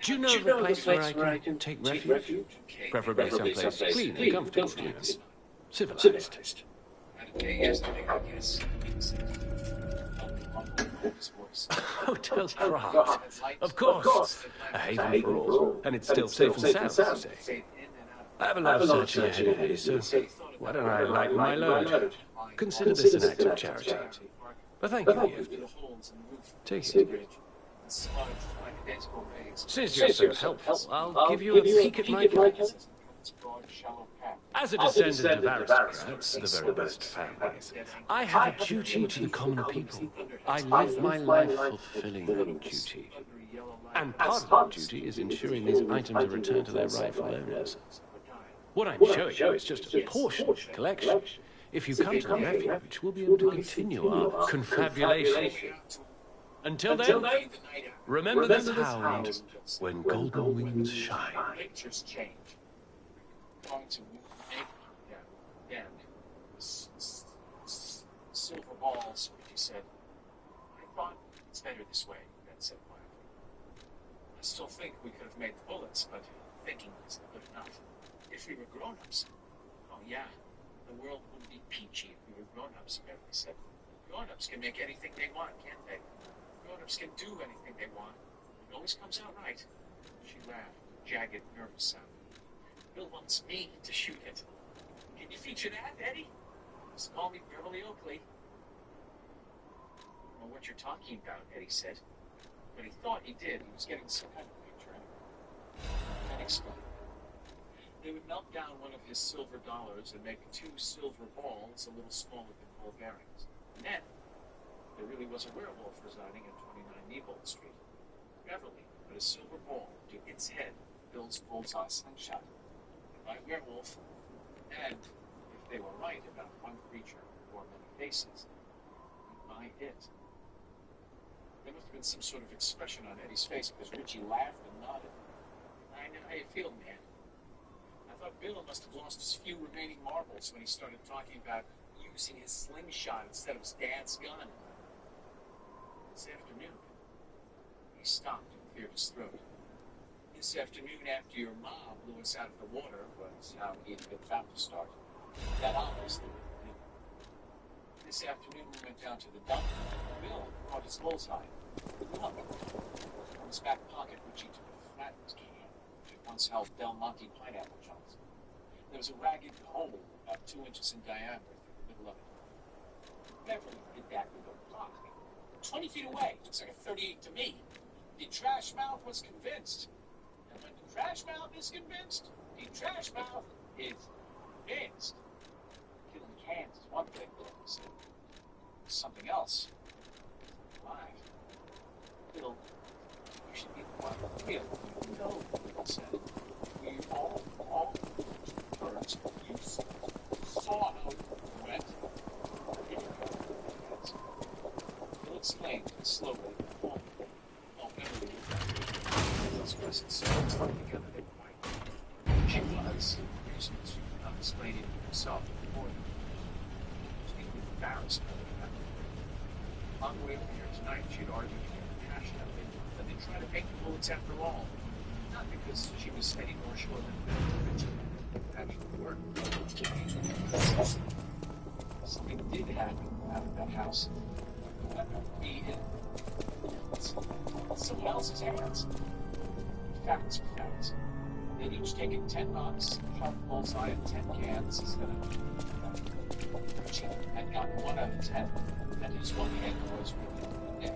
Do you know of a place where I can take refuge? Preferably someplace clean and comfortable, you know. Civilized. Yes. Hotel Kraz. Of course. A haven for all. And it's still safe and sound, you say. I have a lot of searching ahead of me, so why don't I lighten my load? Consider this an act of charity. But thank you, gift. Take it. and smudged like identical rays. Since you're so helpful, I'll give you a peek at my plan. Its broad, shallow path. As a descendant of aristocrats, the very best families, I have a duty to the common people. I live my life fulfilling that duty. And part of that duty is ensuring these items are returned to their rightful owners. What I'm showing you is just a portion of the collection. If you come to the refuge, we'll be able to continue our confabulation. Until then, remember this hound when golden wings shine. Pictures change. Going to again. Silver balls, he said. I thought it's better this way, Ben said quietly. I still think we could have made the bullets, but thinking isn't good enough. If we were grown-ups, oh yeah, the world wouldn't be peachy if we were grown-ups, Beverly said. Grown-ups can make anything they want, can't they? Grown-ups can do anything they want. It always comes out right. She laughed, jagged, nervous sound. Bill wants me to shoot it. Can you feature that, Eddie? Just call me Beverly Oakley. I don't know what you're talking about, Eddie said. But he thought he did. He was getting some kind of picture. And explained. They would melt down one of his silver dollars and make 2 silver balls a little smaller than ball bearings. And then, there really was a werewolf residing at 29 Nebold Street. Beverly put a silver ball to its head, Bill's bullseye slingshot. By werewolf, and if they were right about one creature or many faces, by it. There must have been some sort of expression on Eddie's face because Richie laughed and nodded. I know how you feel, man. I thought Bill must have lost his few remaining marbles when he started talking about using his slingshot instead of his dad's gun. This afternoon, he stopped and cleared his throat. This afternoon, after your mom blew us out of the water, was how he had been found to start. That obviously would do. This afternoon, we went down to the dump. Bill brought his bullseye. Look, from his back pocket, Richie took a flattened can, which had once held Del Monte pineapple chunks. There was a ragged hole about 2 inches in diameter through the middle of it. Beverly did that with a rock. 20 feet away, looks like a 38 to me. The trash mouth was convinced. And when the trash mouth is convinced, the trash mouth is convinced. Killing cans is one thing, Bill said. Something else. Alive. Bill, you should be the one to kill. No, Bill said. We all birds. You saw how it went. Bill explained slowly. Oh, Beverly. Those presents so stuck together they were white. She was. Reasons not explaining to himself before them. She was embarrassed by the fact. On the way here tonight, she'd argued again passionately that they try to make the bullets after all. Not because she was any more sure than Richard would actually work. Something did happen out of that house. Be in someone else's hands. Facts are facts. They'd each taken 10 rocks, sharp bullseye, and 10 cans instead of Richie had gotten 1 out of 10, and his one head was really dead.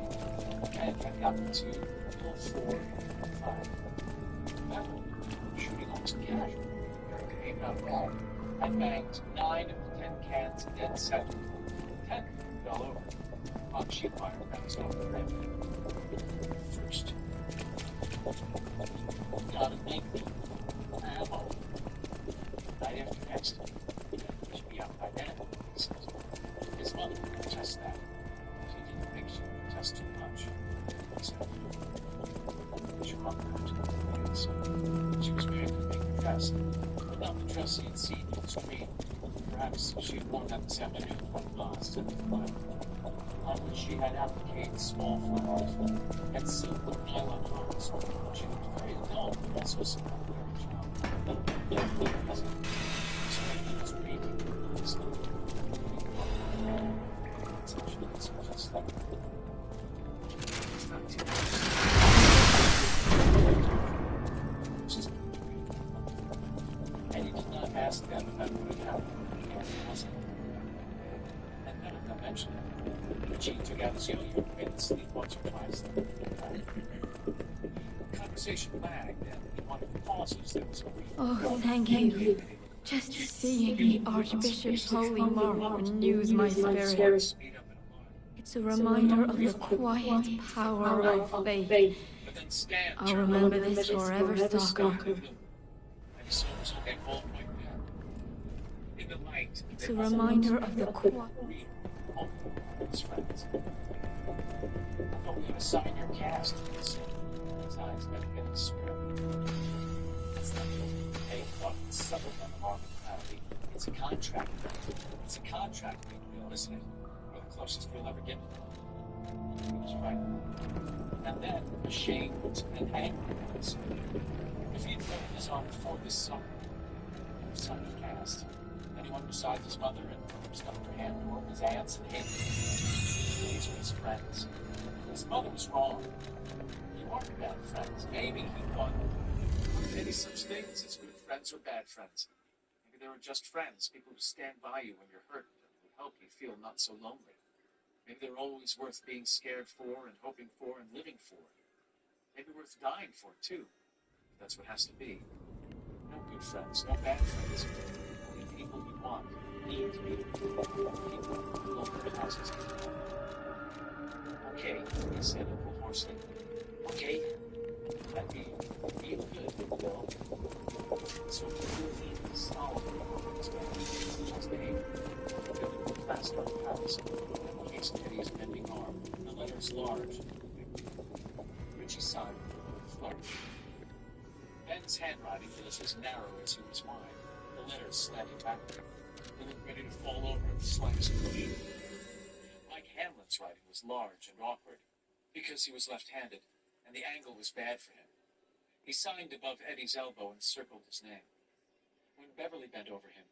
And had gotten 2, Bill 4, and 5. Beverly, shooting almost casually, came out wrong. I banged 9 of the 10 cans dead center. 10 fell over. On sheet fire bounced off the rim. First. Gotta make me ammo. Night after next. He should be out by then, he says. His mother would test that. She didn't think she would test too much. He said. She mother had she was married to make the dress, but not the dress he had seen on the screen. Perhaps she had worn that this afternoon when lost in the flood, on which she had appliqued small flowers and silver nylon hearts. She looked very alone, but also somewhat very child. Beverly wasn't. So he was reading slowly. It's just like it's not too much. And he did not ask them about what had happened, nor was it. And none of them mentioned it. Richie took out his yo-yo and sleep once or twice. The conversation lagged, and in one of the pauses there was a brief... Oh, thank you. Just seeing the Archbishop's holy mark renews my spirit. Speed up and alarm. It's a reminder of the quiet power of faith. But then Stan I'll remember this forever, Stalker. and he saw was looking all right now. In the light, It's a reminder of the quiet... read all his friends. I thought we had to sign your cast. His eyes got getting square. It's not just pay what settled on the market penalty. It's a contract. It's a contract deal, isn't it? Or the closest we'll ever get to that. He was right. And then, ashamed and angry at us. If he'd put his arm before this summer, he signed his cast. Anyone besides his mother and stuff her hand or his aunts and his. These were his friends. His mother was wrong. You weren't bad friends. Maybe he thought maybe such things as good friends or bad friends. Maybe they were just friends, people who stand by you when you're hurt and would help you feel not so lonely. Maybe they're always worth being scared for and hoping for and living for. Maybe worth dying for, too. That's what has to be. No good friends, no bad friends. Only people you want, need to be. People who love their houses. Okay, he said a little hoarsely. Okay? That'd be real good, Bill. So he solid. Just behavior. Fast on the house. Case Teddy's bending arm. The letters large. Richie signed with a flourish. Ben's handwriting was as narrow as he was mine. The letters slanted backward. They looked ready to fall over if the slightest push. Mike Hamlin's writing was large and awkward because he was left-handed, and the angle was bad for him. He signed above Eddie's elbow and circled his name. When Beverly bent over him,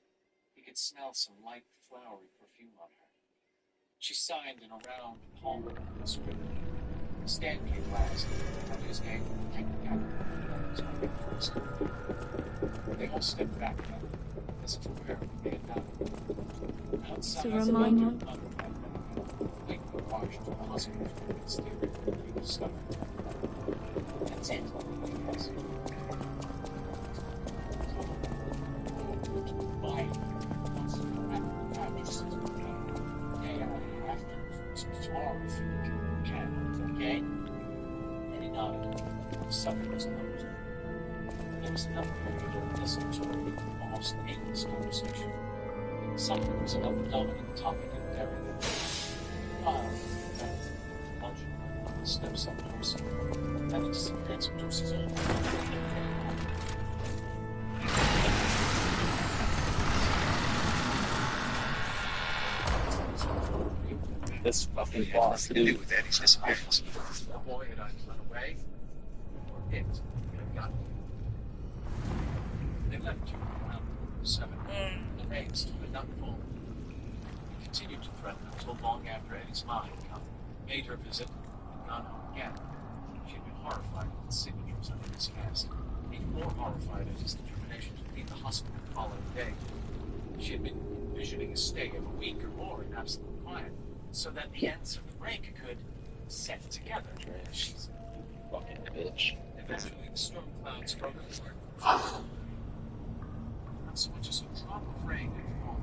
he could smell some light, flowery perfume on her. She signed in a round palm script. Stan came last, and his name came back. First. They all stepped back now, as if aware of what they had done. Outside, It's a reminder. Lately marched to the hospital for its theory that he was stubborn. That's it, yes. Bye. Tomorrow, if you can, okay? And he nodded. Something was closed. There was nothing to listen to, almost aimless conversation. Something was about the dominant topic of everything. Luncheon on the steps up Dorsey. And the disappearance of Dorsey's old This fucking boss, to do with Eddie's disappearance. The boy had either run away, or it had gotten him. They left him around 7. The rain still had not fallen. He continued to threaten until long after Eddie's ma had come, made her visit, and gone home again. She had been horrified at the signatures under his cast, even more horrified at his determination to leave the hospital the following day. She had been envisioning a stay of a week or more in absolute quiet, so that the ends of the break could set together. She's a fucking bitch. Eventually, the storm clouds broke apart. Not so much as a drop of rain had fallen.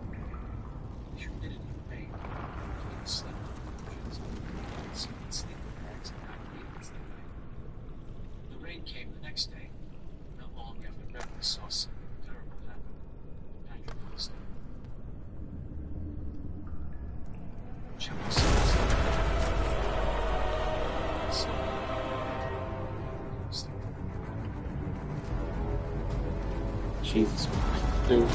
The humidity remained. He slept in the sleeping bags and not meetings that night. The rain came the next day, not long after Beverly saw something terrible happen. Patrick was dead. Jesus Christ. Dude.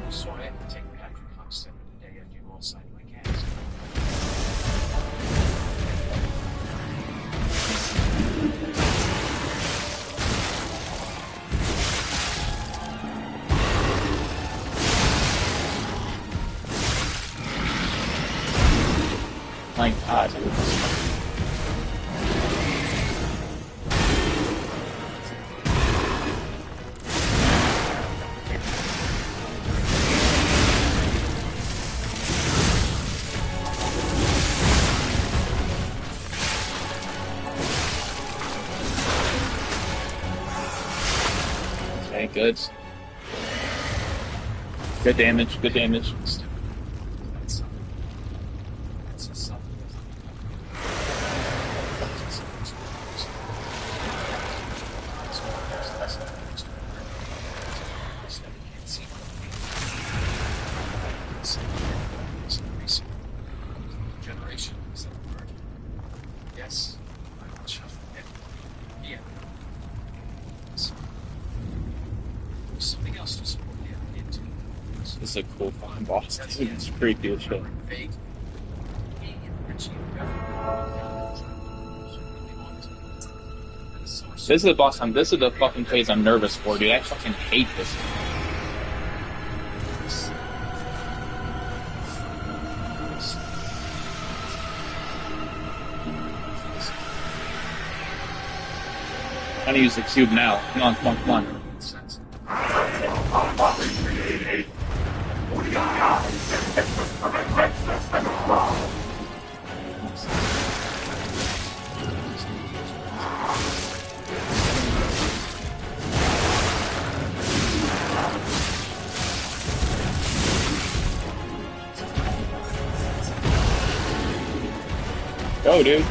So I had to take Patrick Hockstetter the day after you all signed my cast. My God. Okay, good. Good damage, good damage. Yes. Yeah. There's something else to support the idea too. This is a cool fucking boss, dude. It's creepy as shit. This is the boss this is the fucking phase I'm nervous for, dude. I fucking hate this. I'm gonna use the cube now. Come on, come on, come on. Go, dude.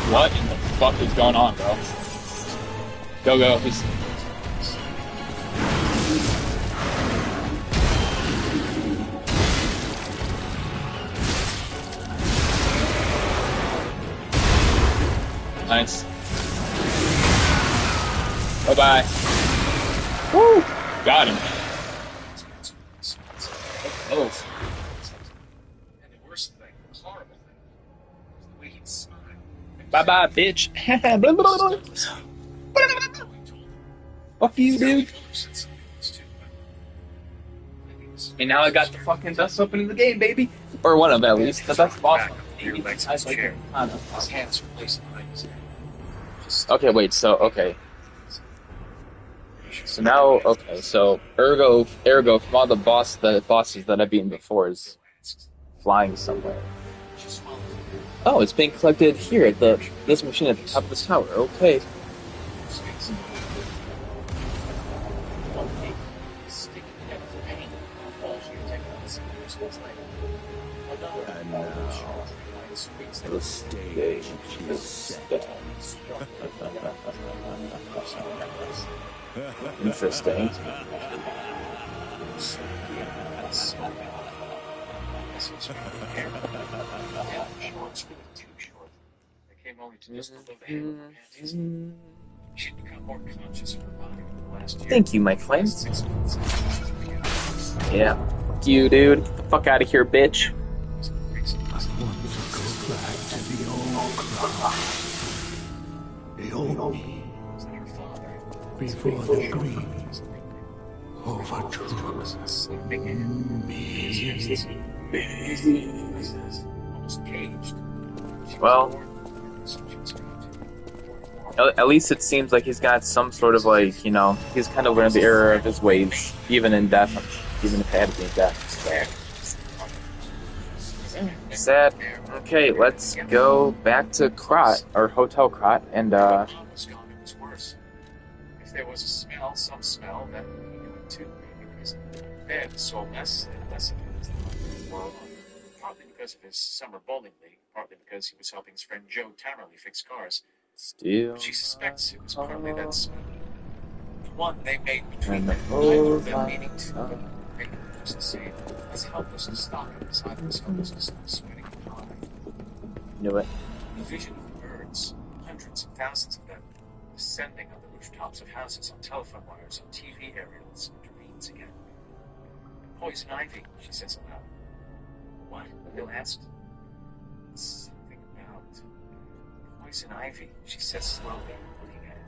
What in the fuck is going on, bro? Go, go. He's... Nice. Bye-bye. Woo! Got him. Oh. And the worst thing, the horrible thing, was the way he'd smile. Bye-bye, bitch. Blah, blah, blah. Fuck you, dude. And now I got the fucking best weapon in the game, baby. Or one of them, at least. The best boss. His hands were placed behind his head. Okay, wait, so, okay. So now, okay, so, ergo, from all the bosses that I've beaten before is flying somewhere. Oh, it's being collected here at this machine at the top of the tower, okay. And now, the stage is set. Interesting. Came only to just above the hem of her panties. She'd become more conscious of her body over the last year. Thank you, my friend. 6 months. Yeah. Fuck you, dude. Get the fuck out of here, bitch. I want to go back to the old craft. The old me. Before the greed overtook me. Almost caged. Well, at least it seems like he's got some sort of, like, you know, he's kind of learned the error of his ways, even in death, even if it had to be in death. Sad. Okay, let's go back to Krat, or Hotel Krat, and, was gone, it was worse. If there was a smell, some smell, then he knew it too, because the bed was so less and less of it was the world. Partly because of his summer bowling league, partly because he was helping his friend Joe Tamerley fix cars. Still. But she suspects it was partly that smell. The one they made between And the them, neither whole of them meaning to, time. but making them the same, as helpless to stop him as I was helpless to stop sweating and high. Knew it. The vision of birds, hundreds and thousands of them, descending on the rooftops of houses, on telephone wires, on TV aerials, intervenes again. Poison ivy, she says aloud. What? Bill asked. Something about poison ivy, she says slowly, looking at it.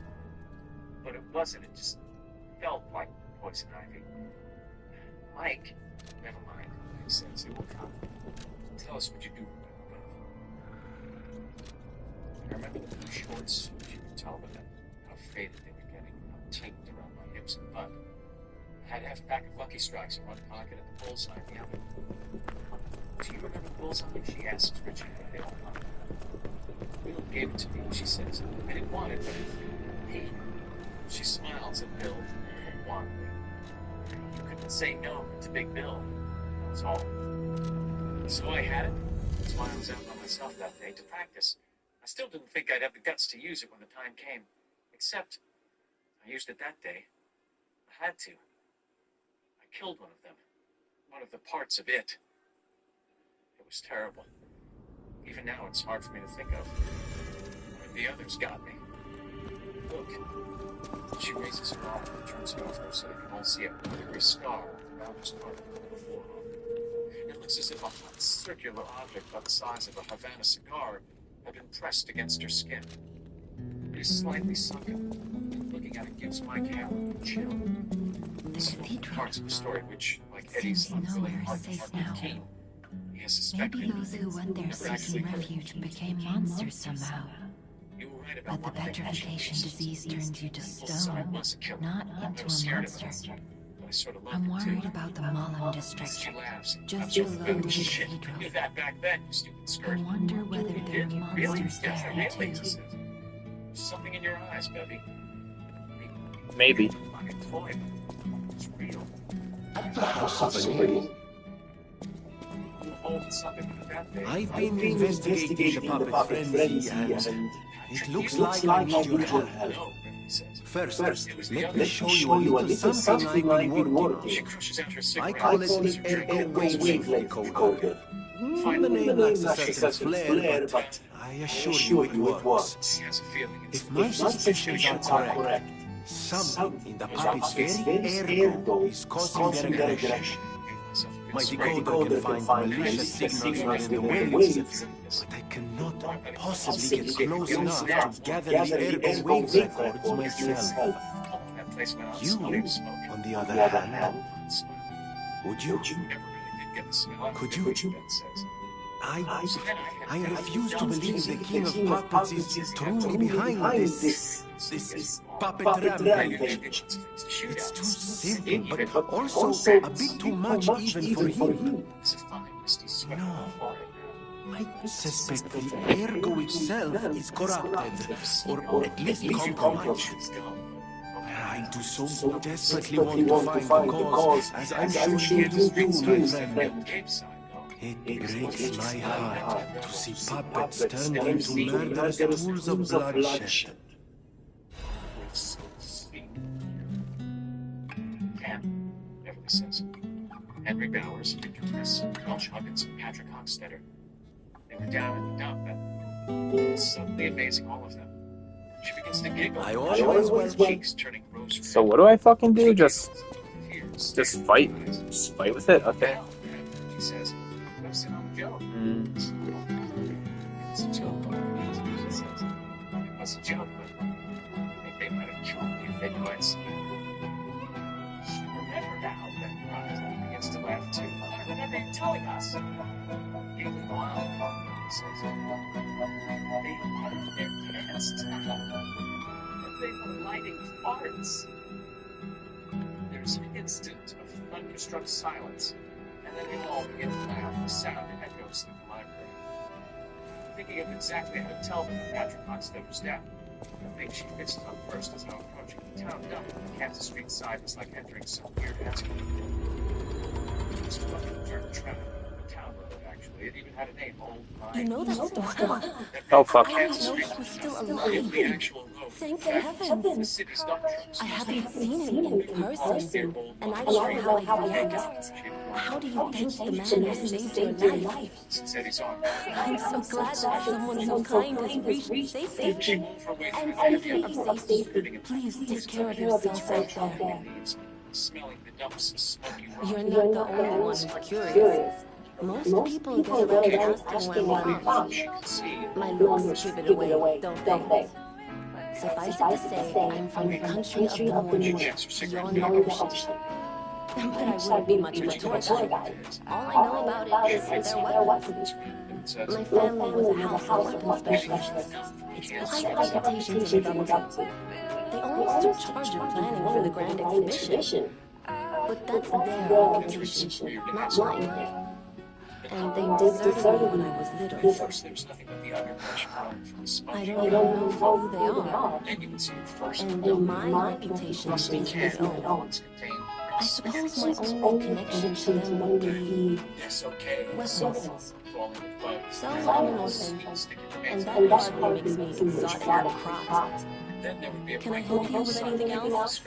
But it wasn't, it just felt like poison ivy. Mike, never mind, Mike says, it will come. Tell us what you do I remember the blue shorts. You could tell by them how faded they were getting, how taped around my hips and butt. I had half a pack of Lucky Strikes in one pocket and the bullseye in the other. Do you remember the bullseye? She asks Richie when they all come. Bill gave it to me, she says. I didn't want it, but it paid. She smiles at Bill wantingly. You couldn't say no to Big Bill. That was all. So I had it. That's why I was out by myself that day to practice. I still didn't think I'd have the guts to use it when the time came. Except, I used it that day. I had to. I killed one of them. One of the parts of it. It was terrible. Even now, it's hard for me to think of. The others got me. Look. She raises her arm and turns it over so they can all see a blurry scar on the roundest part of the forearm. It looks as if a hot circular object about the size of a Havana cigar had been pressed against her skin. It is slightly sunken. Looking at it gives my camera a chill. This is parts of the story which, like Eddie's unfilling heart keen, he has suspected. Maybe those who went there seeking refuge became monsters somehow. But the petrification disease turns you to stone, not into a monster. I'm worried about the Malum district, just below the cathedral. I wonder whether there are monsters there too. Something in your eyes, Bevy. Maybe. Like a toy. It's real. At the House of Anil, I've been investigating the puppet frenzy, and it looks like I need your help. First, let me show you a little something I've been working on. I call it the Ergo Wavelength Decoder. The name lacks a certain flair, but I assure you it works. If my suspicions are correct, something in the puppet's very ergo is causing their aggression. My decoder can find malicious signals within the waves, but I cannot possibly get close enough to gather the ergo wave records myself. You, on the other hand, would you? Could you? I refuse to believe the King of Puppets is truly behind this puppet rampage. It's too simple, but also a bit too much even for him. No, I suspect the ergo itself is corrupted, or at least compromised. I do so desperately want to find the cause, as I'm sure you do too, my friend. It breaks my heart to see puppets turned into murderous tools of bloodshed. Beverly says. Henry Bowers, Victor Press, Welch Huggins, and Patrick Hockstetter. They were down in the dump, and it's suddenly amazing, all of them. She begins to giggle. I always was cheeks turning rose red. So what do I fucking do? Just fight? Just fight with it? Okay. She says, "What's it on Joe?" It's a joke. She says, "It was a joke, but I think they might have killed me if they knew I'd seen it." She remembered now that Ron begins to laugh too. I remember you telling us. Even while he says, they had their pants down. And they were lighting farts. There's an instant of thunderstruck silence, and then they all begin to laugh. The sound echoes through the library. Thinking of exactly how to tell them that Patrick Hockstetter's death. The thing she fixed up first is how approaching the town dump on the Kansas Street side was like entering some weird escort. It was a fucking dirt trap. A town road, actually. It even had a name, Old Mine. You know that store? Oh, fuck. I didn't know he was still alive. The actual road. Thank heavens. I haven't seen him in person, and I don't know how I'd react. How do you thank the man who saved your life? I'm so glad that someone so kind has reached safety. And speaking of safety, please take care of yourself out there. You're not the only one who's curious. Most people get around asking where we are. My looks give it away, don't they? Suffice it to say, I'm from the country of the morning, beyond the ocean. But I wouldn't be much of a tour guide. All I know about it is their weapons. My family was a household weapons specialist. It's quite a reputation to live up to. They almost took charge of planning for the grand exhibition. But that's their reputation, not mine. And they deserted me when I was little. I don't even know who they are. And my reputation is his own. I suppose my only connection to them would be weapons. So I'm an orphan, and that hardly makes me exotic or cropped. Can I help you with anything else?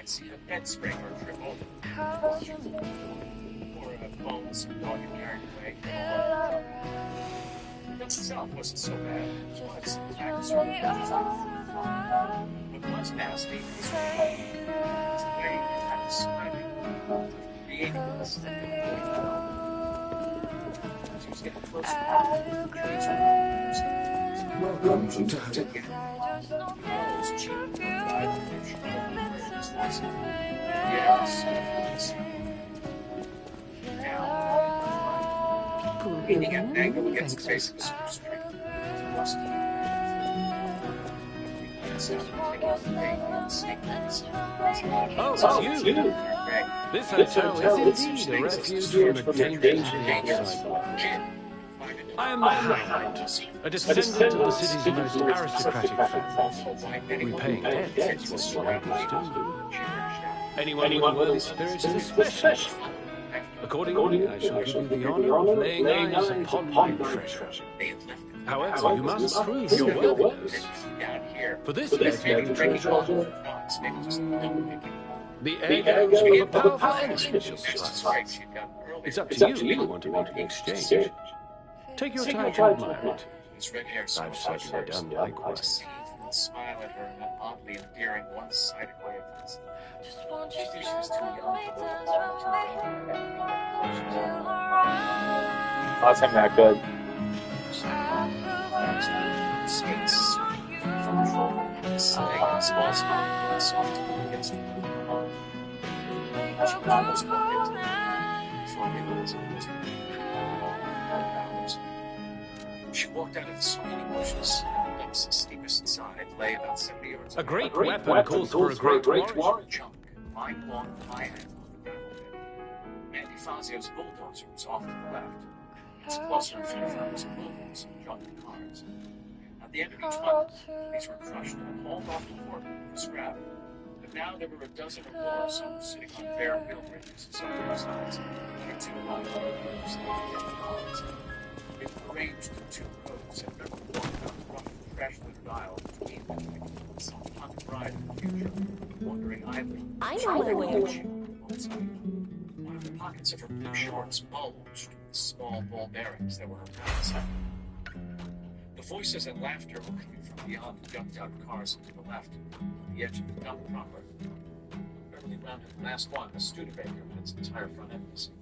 See a bed spring or trip over. Or a bones and dog and carried away. The gun itself wasn't so bad. It was actually what was nasty was the way it had the surviving. Creating this. She was getting close to the trees were Welcome to her. Leaning at an angle against the face of the street. Oh, it's you! This hotel is indeed a refuge from the dangers of the outside world. I am the Hound, a descendant of the city's most aristocratic families. Repaying debts is what we neighbors do. Anyone with a worthy spirit is a specialist. Accordingly, I shall give you the honor of laying eyes upon my treasure. However, you must prove your worthiness. For this legend treasure, the egg of a powerful enemy shall strike. It's up to you if you want to make an exchange. Take your time to admire it. I've certainly done likewise. Smile at her in an oddly endearing, one-sided way of this. Just want She you thinks to she's too young to look at Oh, that's not that good. skates from sliding and small and soft against the she almost bumped into them before realizing it was hours. She walked out of the screening bushes. The steepest side lay about 70 yards. A great weapon calls for a great warrior. Chunk, line long my hand on the gravel pit. Mandy Fazio's bulldozer was off to the left. It's closer to the farmers and bulldogs and junk cars. At the end of each one, these were crushed and hauled off to Portland for scrap. But now there were a dozen or more, some sitting on bare wheel bridges and some on their sides, and two on the wheels like dead cars. It was arranged in two rows and never walked down the rough, trash-littered aisle between them, like some haunted bride in the future, wondering idly. I know my way around. One of the pockets of her blue shorts bulged with small ball bearings that were her pants. The voices and laughter were coming from beyond the jumped-out cars to the left, on the edge of the dump proper. Beverly rounded the last one, a Studebaker with its entire front end missing.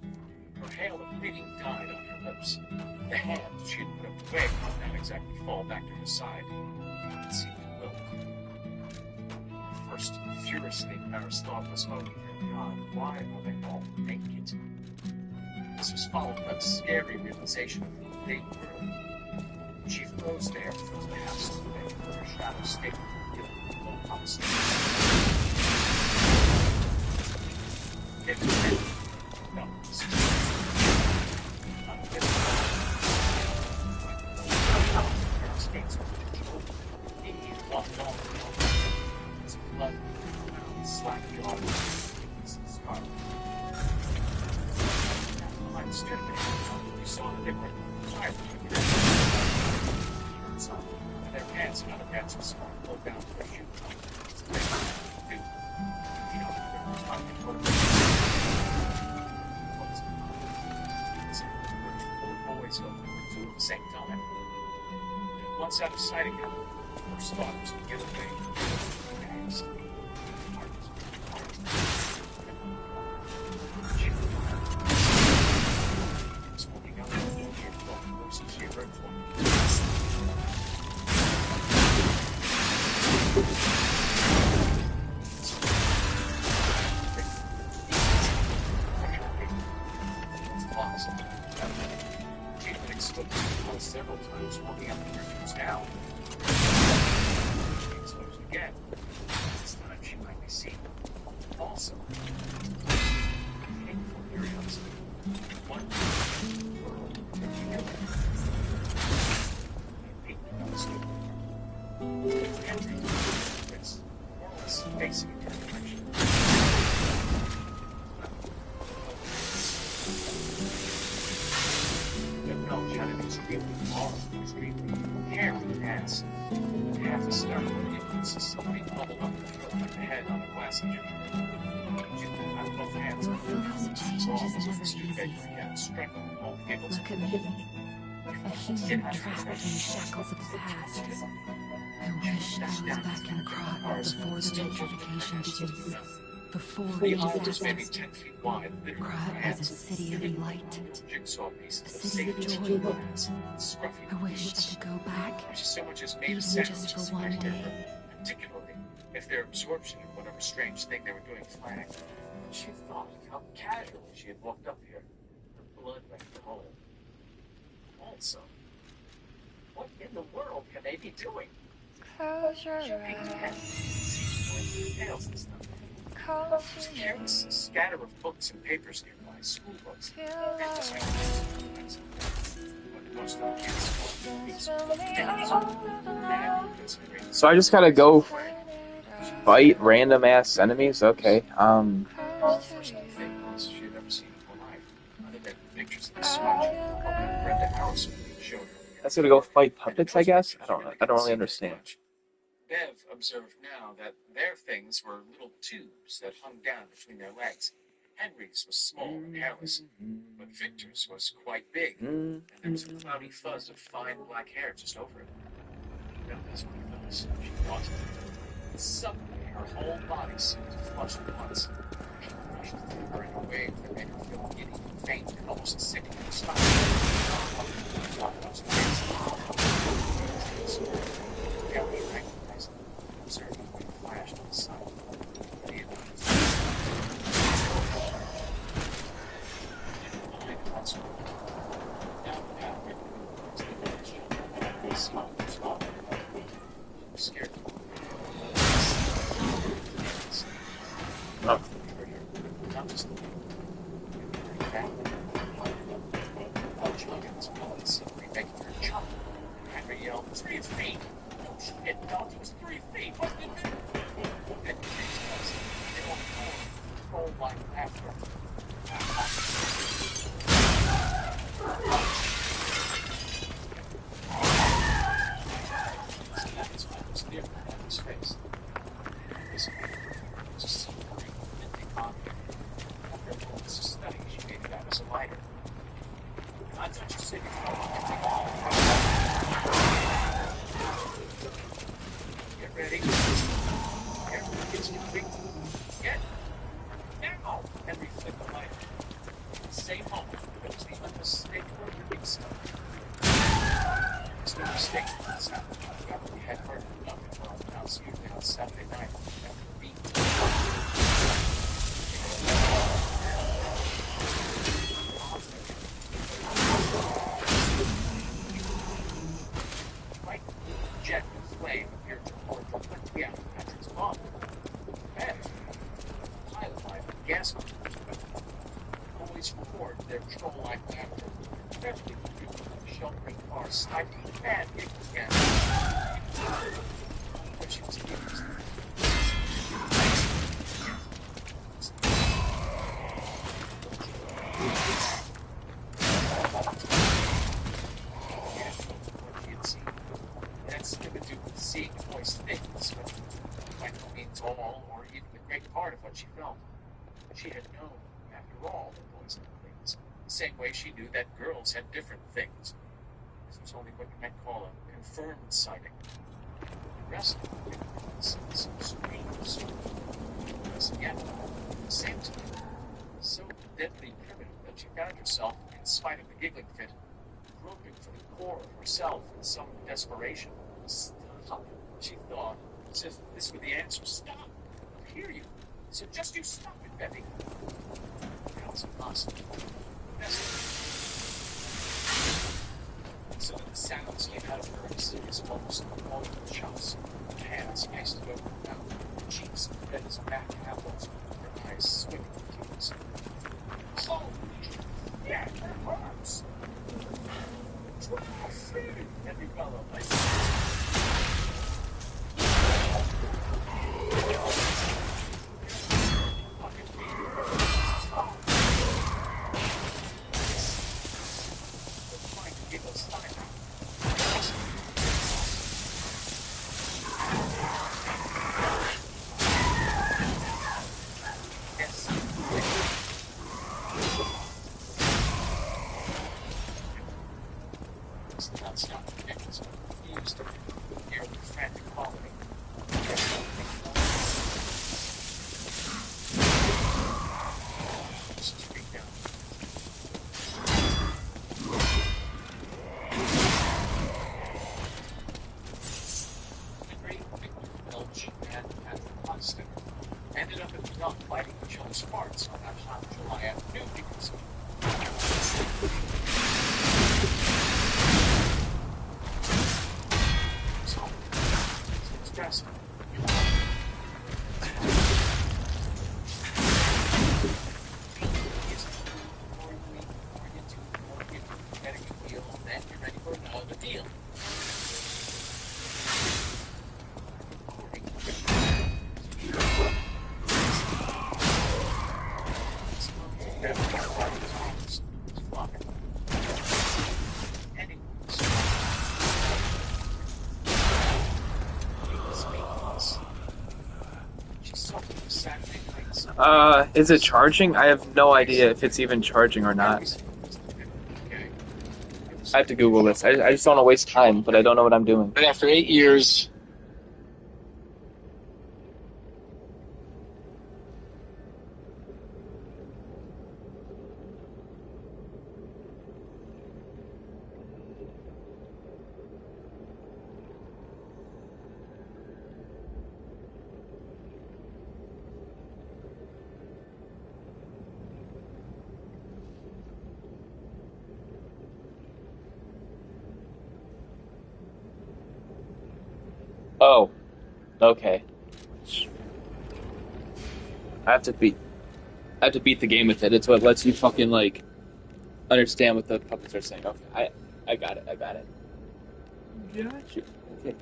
Her hail of greeting died on her lips. The hand she had put away did not exactly fall back to her side. It seemed to wilt. First, furiously embarrassed thought was, oh, dear God, why are they all naked? This was followed by the scary realization of who they were. Chief Rosedale from the past, making her shadow stable, giving her no honesty. It was no, slack jaw, scarf. Behind the steering wheel, you saw the different tires and their pants and other pants of scarf pulled down to their shoe. Always go two at the same time. Once out of sight again, first thought was to get away. Bags. several times walking up the rooms down. She exposed again. This time she might be seen. Also, painful curiosity. One world did she know? Henry, it's more or less facing in her direction. Belch had an extremely long, extremely hairy ass, and half a star inconsistently bubbled up the throat like the head on a glass of ginger. She put out both hands on her mouth, Change so is almost never the stupid easy. again, strangling all the giggles. Look at me. A human trapped in the shackles of the past. I wish I was back in Krat before the petrification disease. Before The island was disaster. maybe 10 feet wide, literally Krat was a city of light. jigsaw pieces A of city of safety joy. glass, scruffy I wish I could go back, She so much as made even a sound just just for one day. particularly if their absorption of whatever strange thing they were doing flagged. She thought of how casually she had walked up here. Her blood ran cold. Also, what in the world can they be doing? Close your She peeked ahead. eyes. Seemed more details this time. Call There was to a me. careless scatter of books and papers nearby, school books. Feel And like but most of the kids were these from the old So I just gotta go fight random ass enemies? Okay. close to First you. thing was she had ever seen in her life, other than pictures of the smudge that Brenda Harrison showed her. I just gotta go fight puppets, I guess? I don't really understand. Bev observed now that their things were little tubes that hung down between their legs. Henry's was small and hairless, but Victor's was quite big, and there was a cloudy fuzz of fine black hair just over it. No, that's what it was, she thought. Suddenly, her whole body seemed to flush at once. She rushed through her in a wave that made her feel giddy, faint, and almost sick to her stomach. Ellie recognized him, observing when he flashed on the side. He had not scared. Oh. Not just the suddenly making her jump. Henry yelled, 3 feet! Oh shit, no, it was 3 feet! What did you do? And they all rolled like after. His eye was near Henry's face. Just some minty object. After a moment's study, she made it out as a lighter. I thought you said you get ready. Everyone gets your feet. Get now! Henry flicked the lighter. At the same moment, there was the unmistakable ripping sound. It's no mistake that the sound we had heard enough of our house usually on Saturday night after the beat. Right, jet of flame appeared to pour directly out of Patrick's bomb. And the pilot line gas boys roared their troll-like laughter. Eventually, the sheltering car sniped and it began. But she was confused. That's going to do with seeing voice things, but by no means all or even a great part of what she felt. She had known, after all, that boys had things, the same way she knew that girls had different things. This was only what you might call a confirmed sighting. The rest of it was some strange sort of was yet, at the same time, so deadly primitive that she found herself, in spite of the giggling fit, groping for the core of herself in some desperation. Stop, she thought, as if this were the answer. Stop! I hear you. So just you stop it, Betty. That was impossible. so that the sounds came out of her as almost multiple shots. Hands iced over her mouth, cheeks red as back apples, her eyes swimming in tears. Holy yeah, that hurts! Every fellow like ended up at the dock fighting each other's farts on that hot July afternoon because it's stressful. Getting a deal, and then you're ready for another deal. Is it charging? I have no idea if it's even charging or not. I have to Google this. I just don't want to waste time, but I don't know what I'm doing. But after 8 years... Oh, okay. I have to beat the game with it. It's what lets you fucking like understand what the puppets are saying. Okay, I got it. Got you. Okay.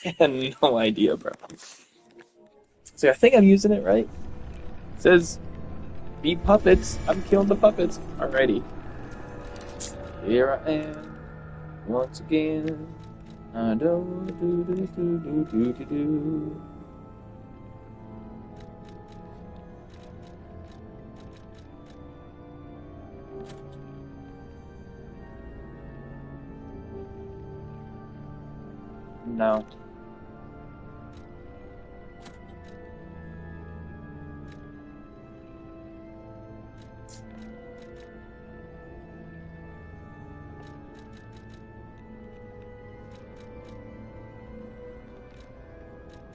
I had no idea, bro. So I think I'm using it right. It says beat puppets. I'm killing the puppets. Alrighty. Here I am once again. I don't do. No.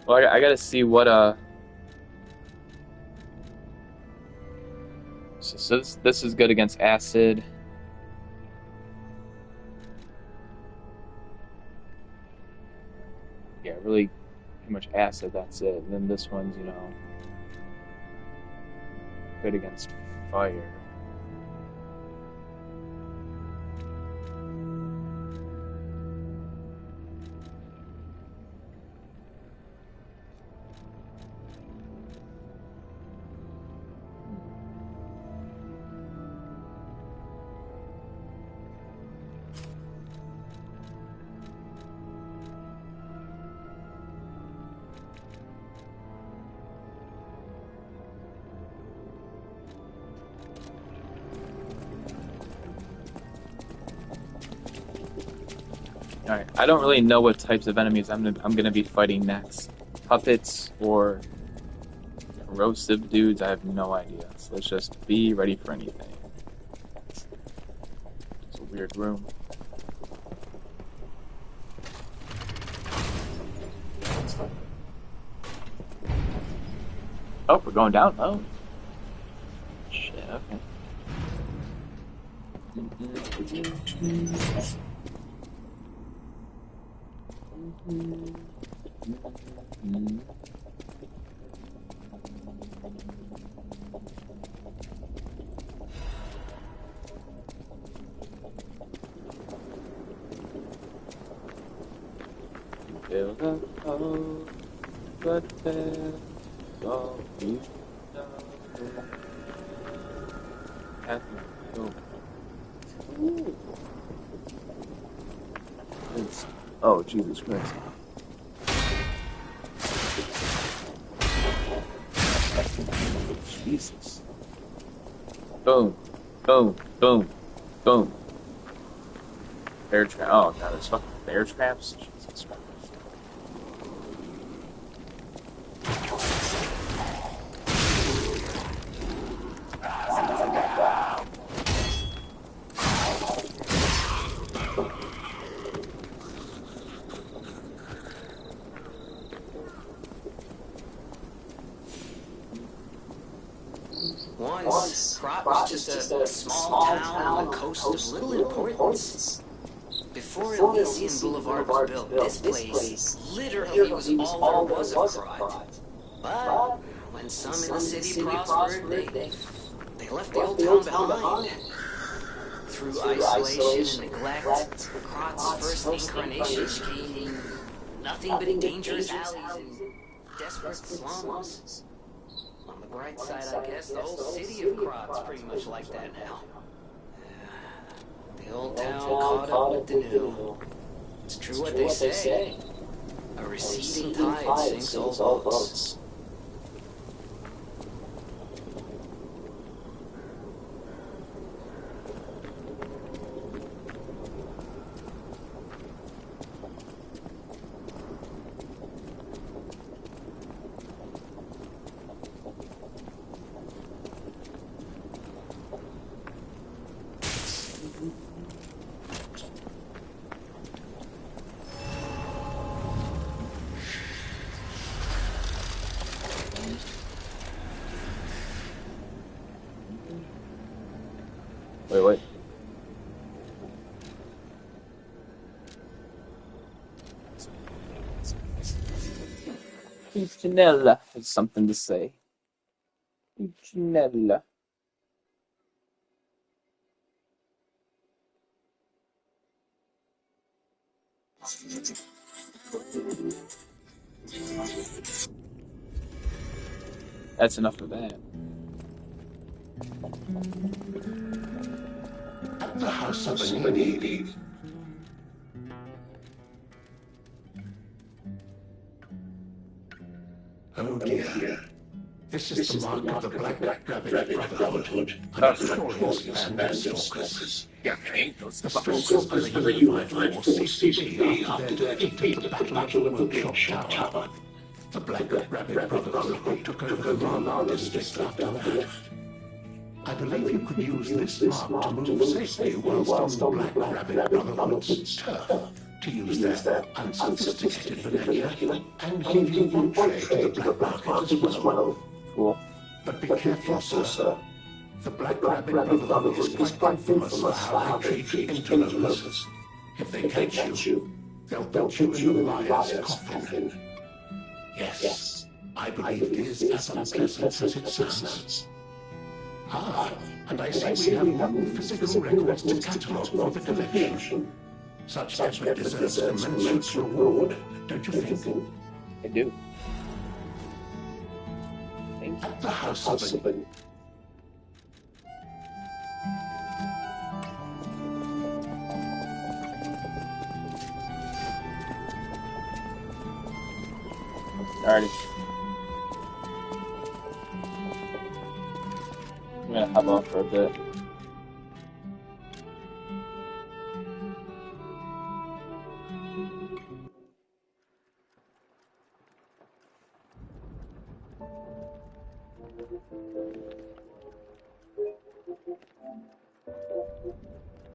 Well, I gotta see what So this is good against acid. Yeah, really, pretty much acid. That's it. And then this one's, good against fire. Alright, I don't really know what types of enemies I'm gonna be fighting next. Puppets or corrosive dudes, I have no idea. So let's just be ready for anything. It's a weird room. Oh, we're going down? Oh. Build a hope, but then all you know. Have no hope. Oh, Jesus Christ. Jesus. Boom. Boom. Boom. Boom. Bear trap. Oh, God, there's fucking bear traps? Jesus Christ. Once, Krat was just a small town on the coast of little importance. Before Elysian Boulevard was built, this place literally was all there was of Krat. But when some in the city prospered, they left the old town behind. Through isolation and neglect, Krat's first incarnation became nothing but dangerous alleys and desperate slums. On the bright side, I guess the whole city of Krat's pretty much like that now. The old town caught up with the new. It's true what they say. A receding tide sinks all boats. Wait. Janella has something to say. Janella. That's enough of that. At the House of Anini. Oh dear. This is the mark of the Black Rabbit Brotherhood, a notorious band of stalkers. The stalkers are the unified force CCP after their defeat at the Battle of the Workshop Tower. The Black Rabbit Brotherhood took over the Marla district after that. I believe you could use this mark to move safely whilst on the Black Rabbit Brotherhood's turf, to use their unsophisticated vernacular, and give you entree to the black market as well. Cool. But be careful, sir. The Black Rabbit Brotherhood is quite famous for how they treat interlopers. If they catch you, they'll put you in the liar's coffin. Yes, I believe it is as unpleasant as it sounds. Ah, and I see we have no physical records to catalogue for the collection. Such effort deserves commensurate reward, don't you think? I do. At the House of Anini. Alrighty. I'm gonna hop off for a bit.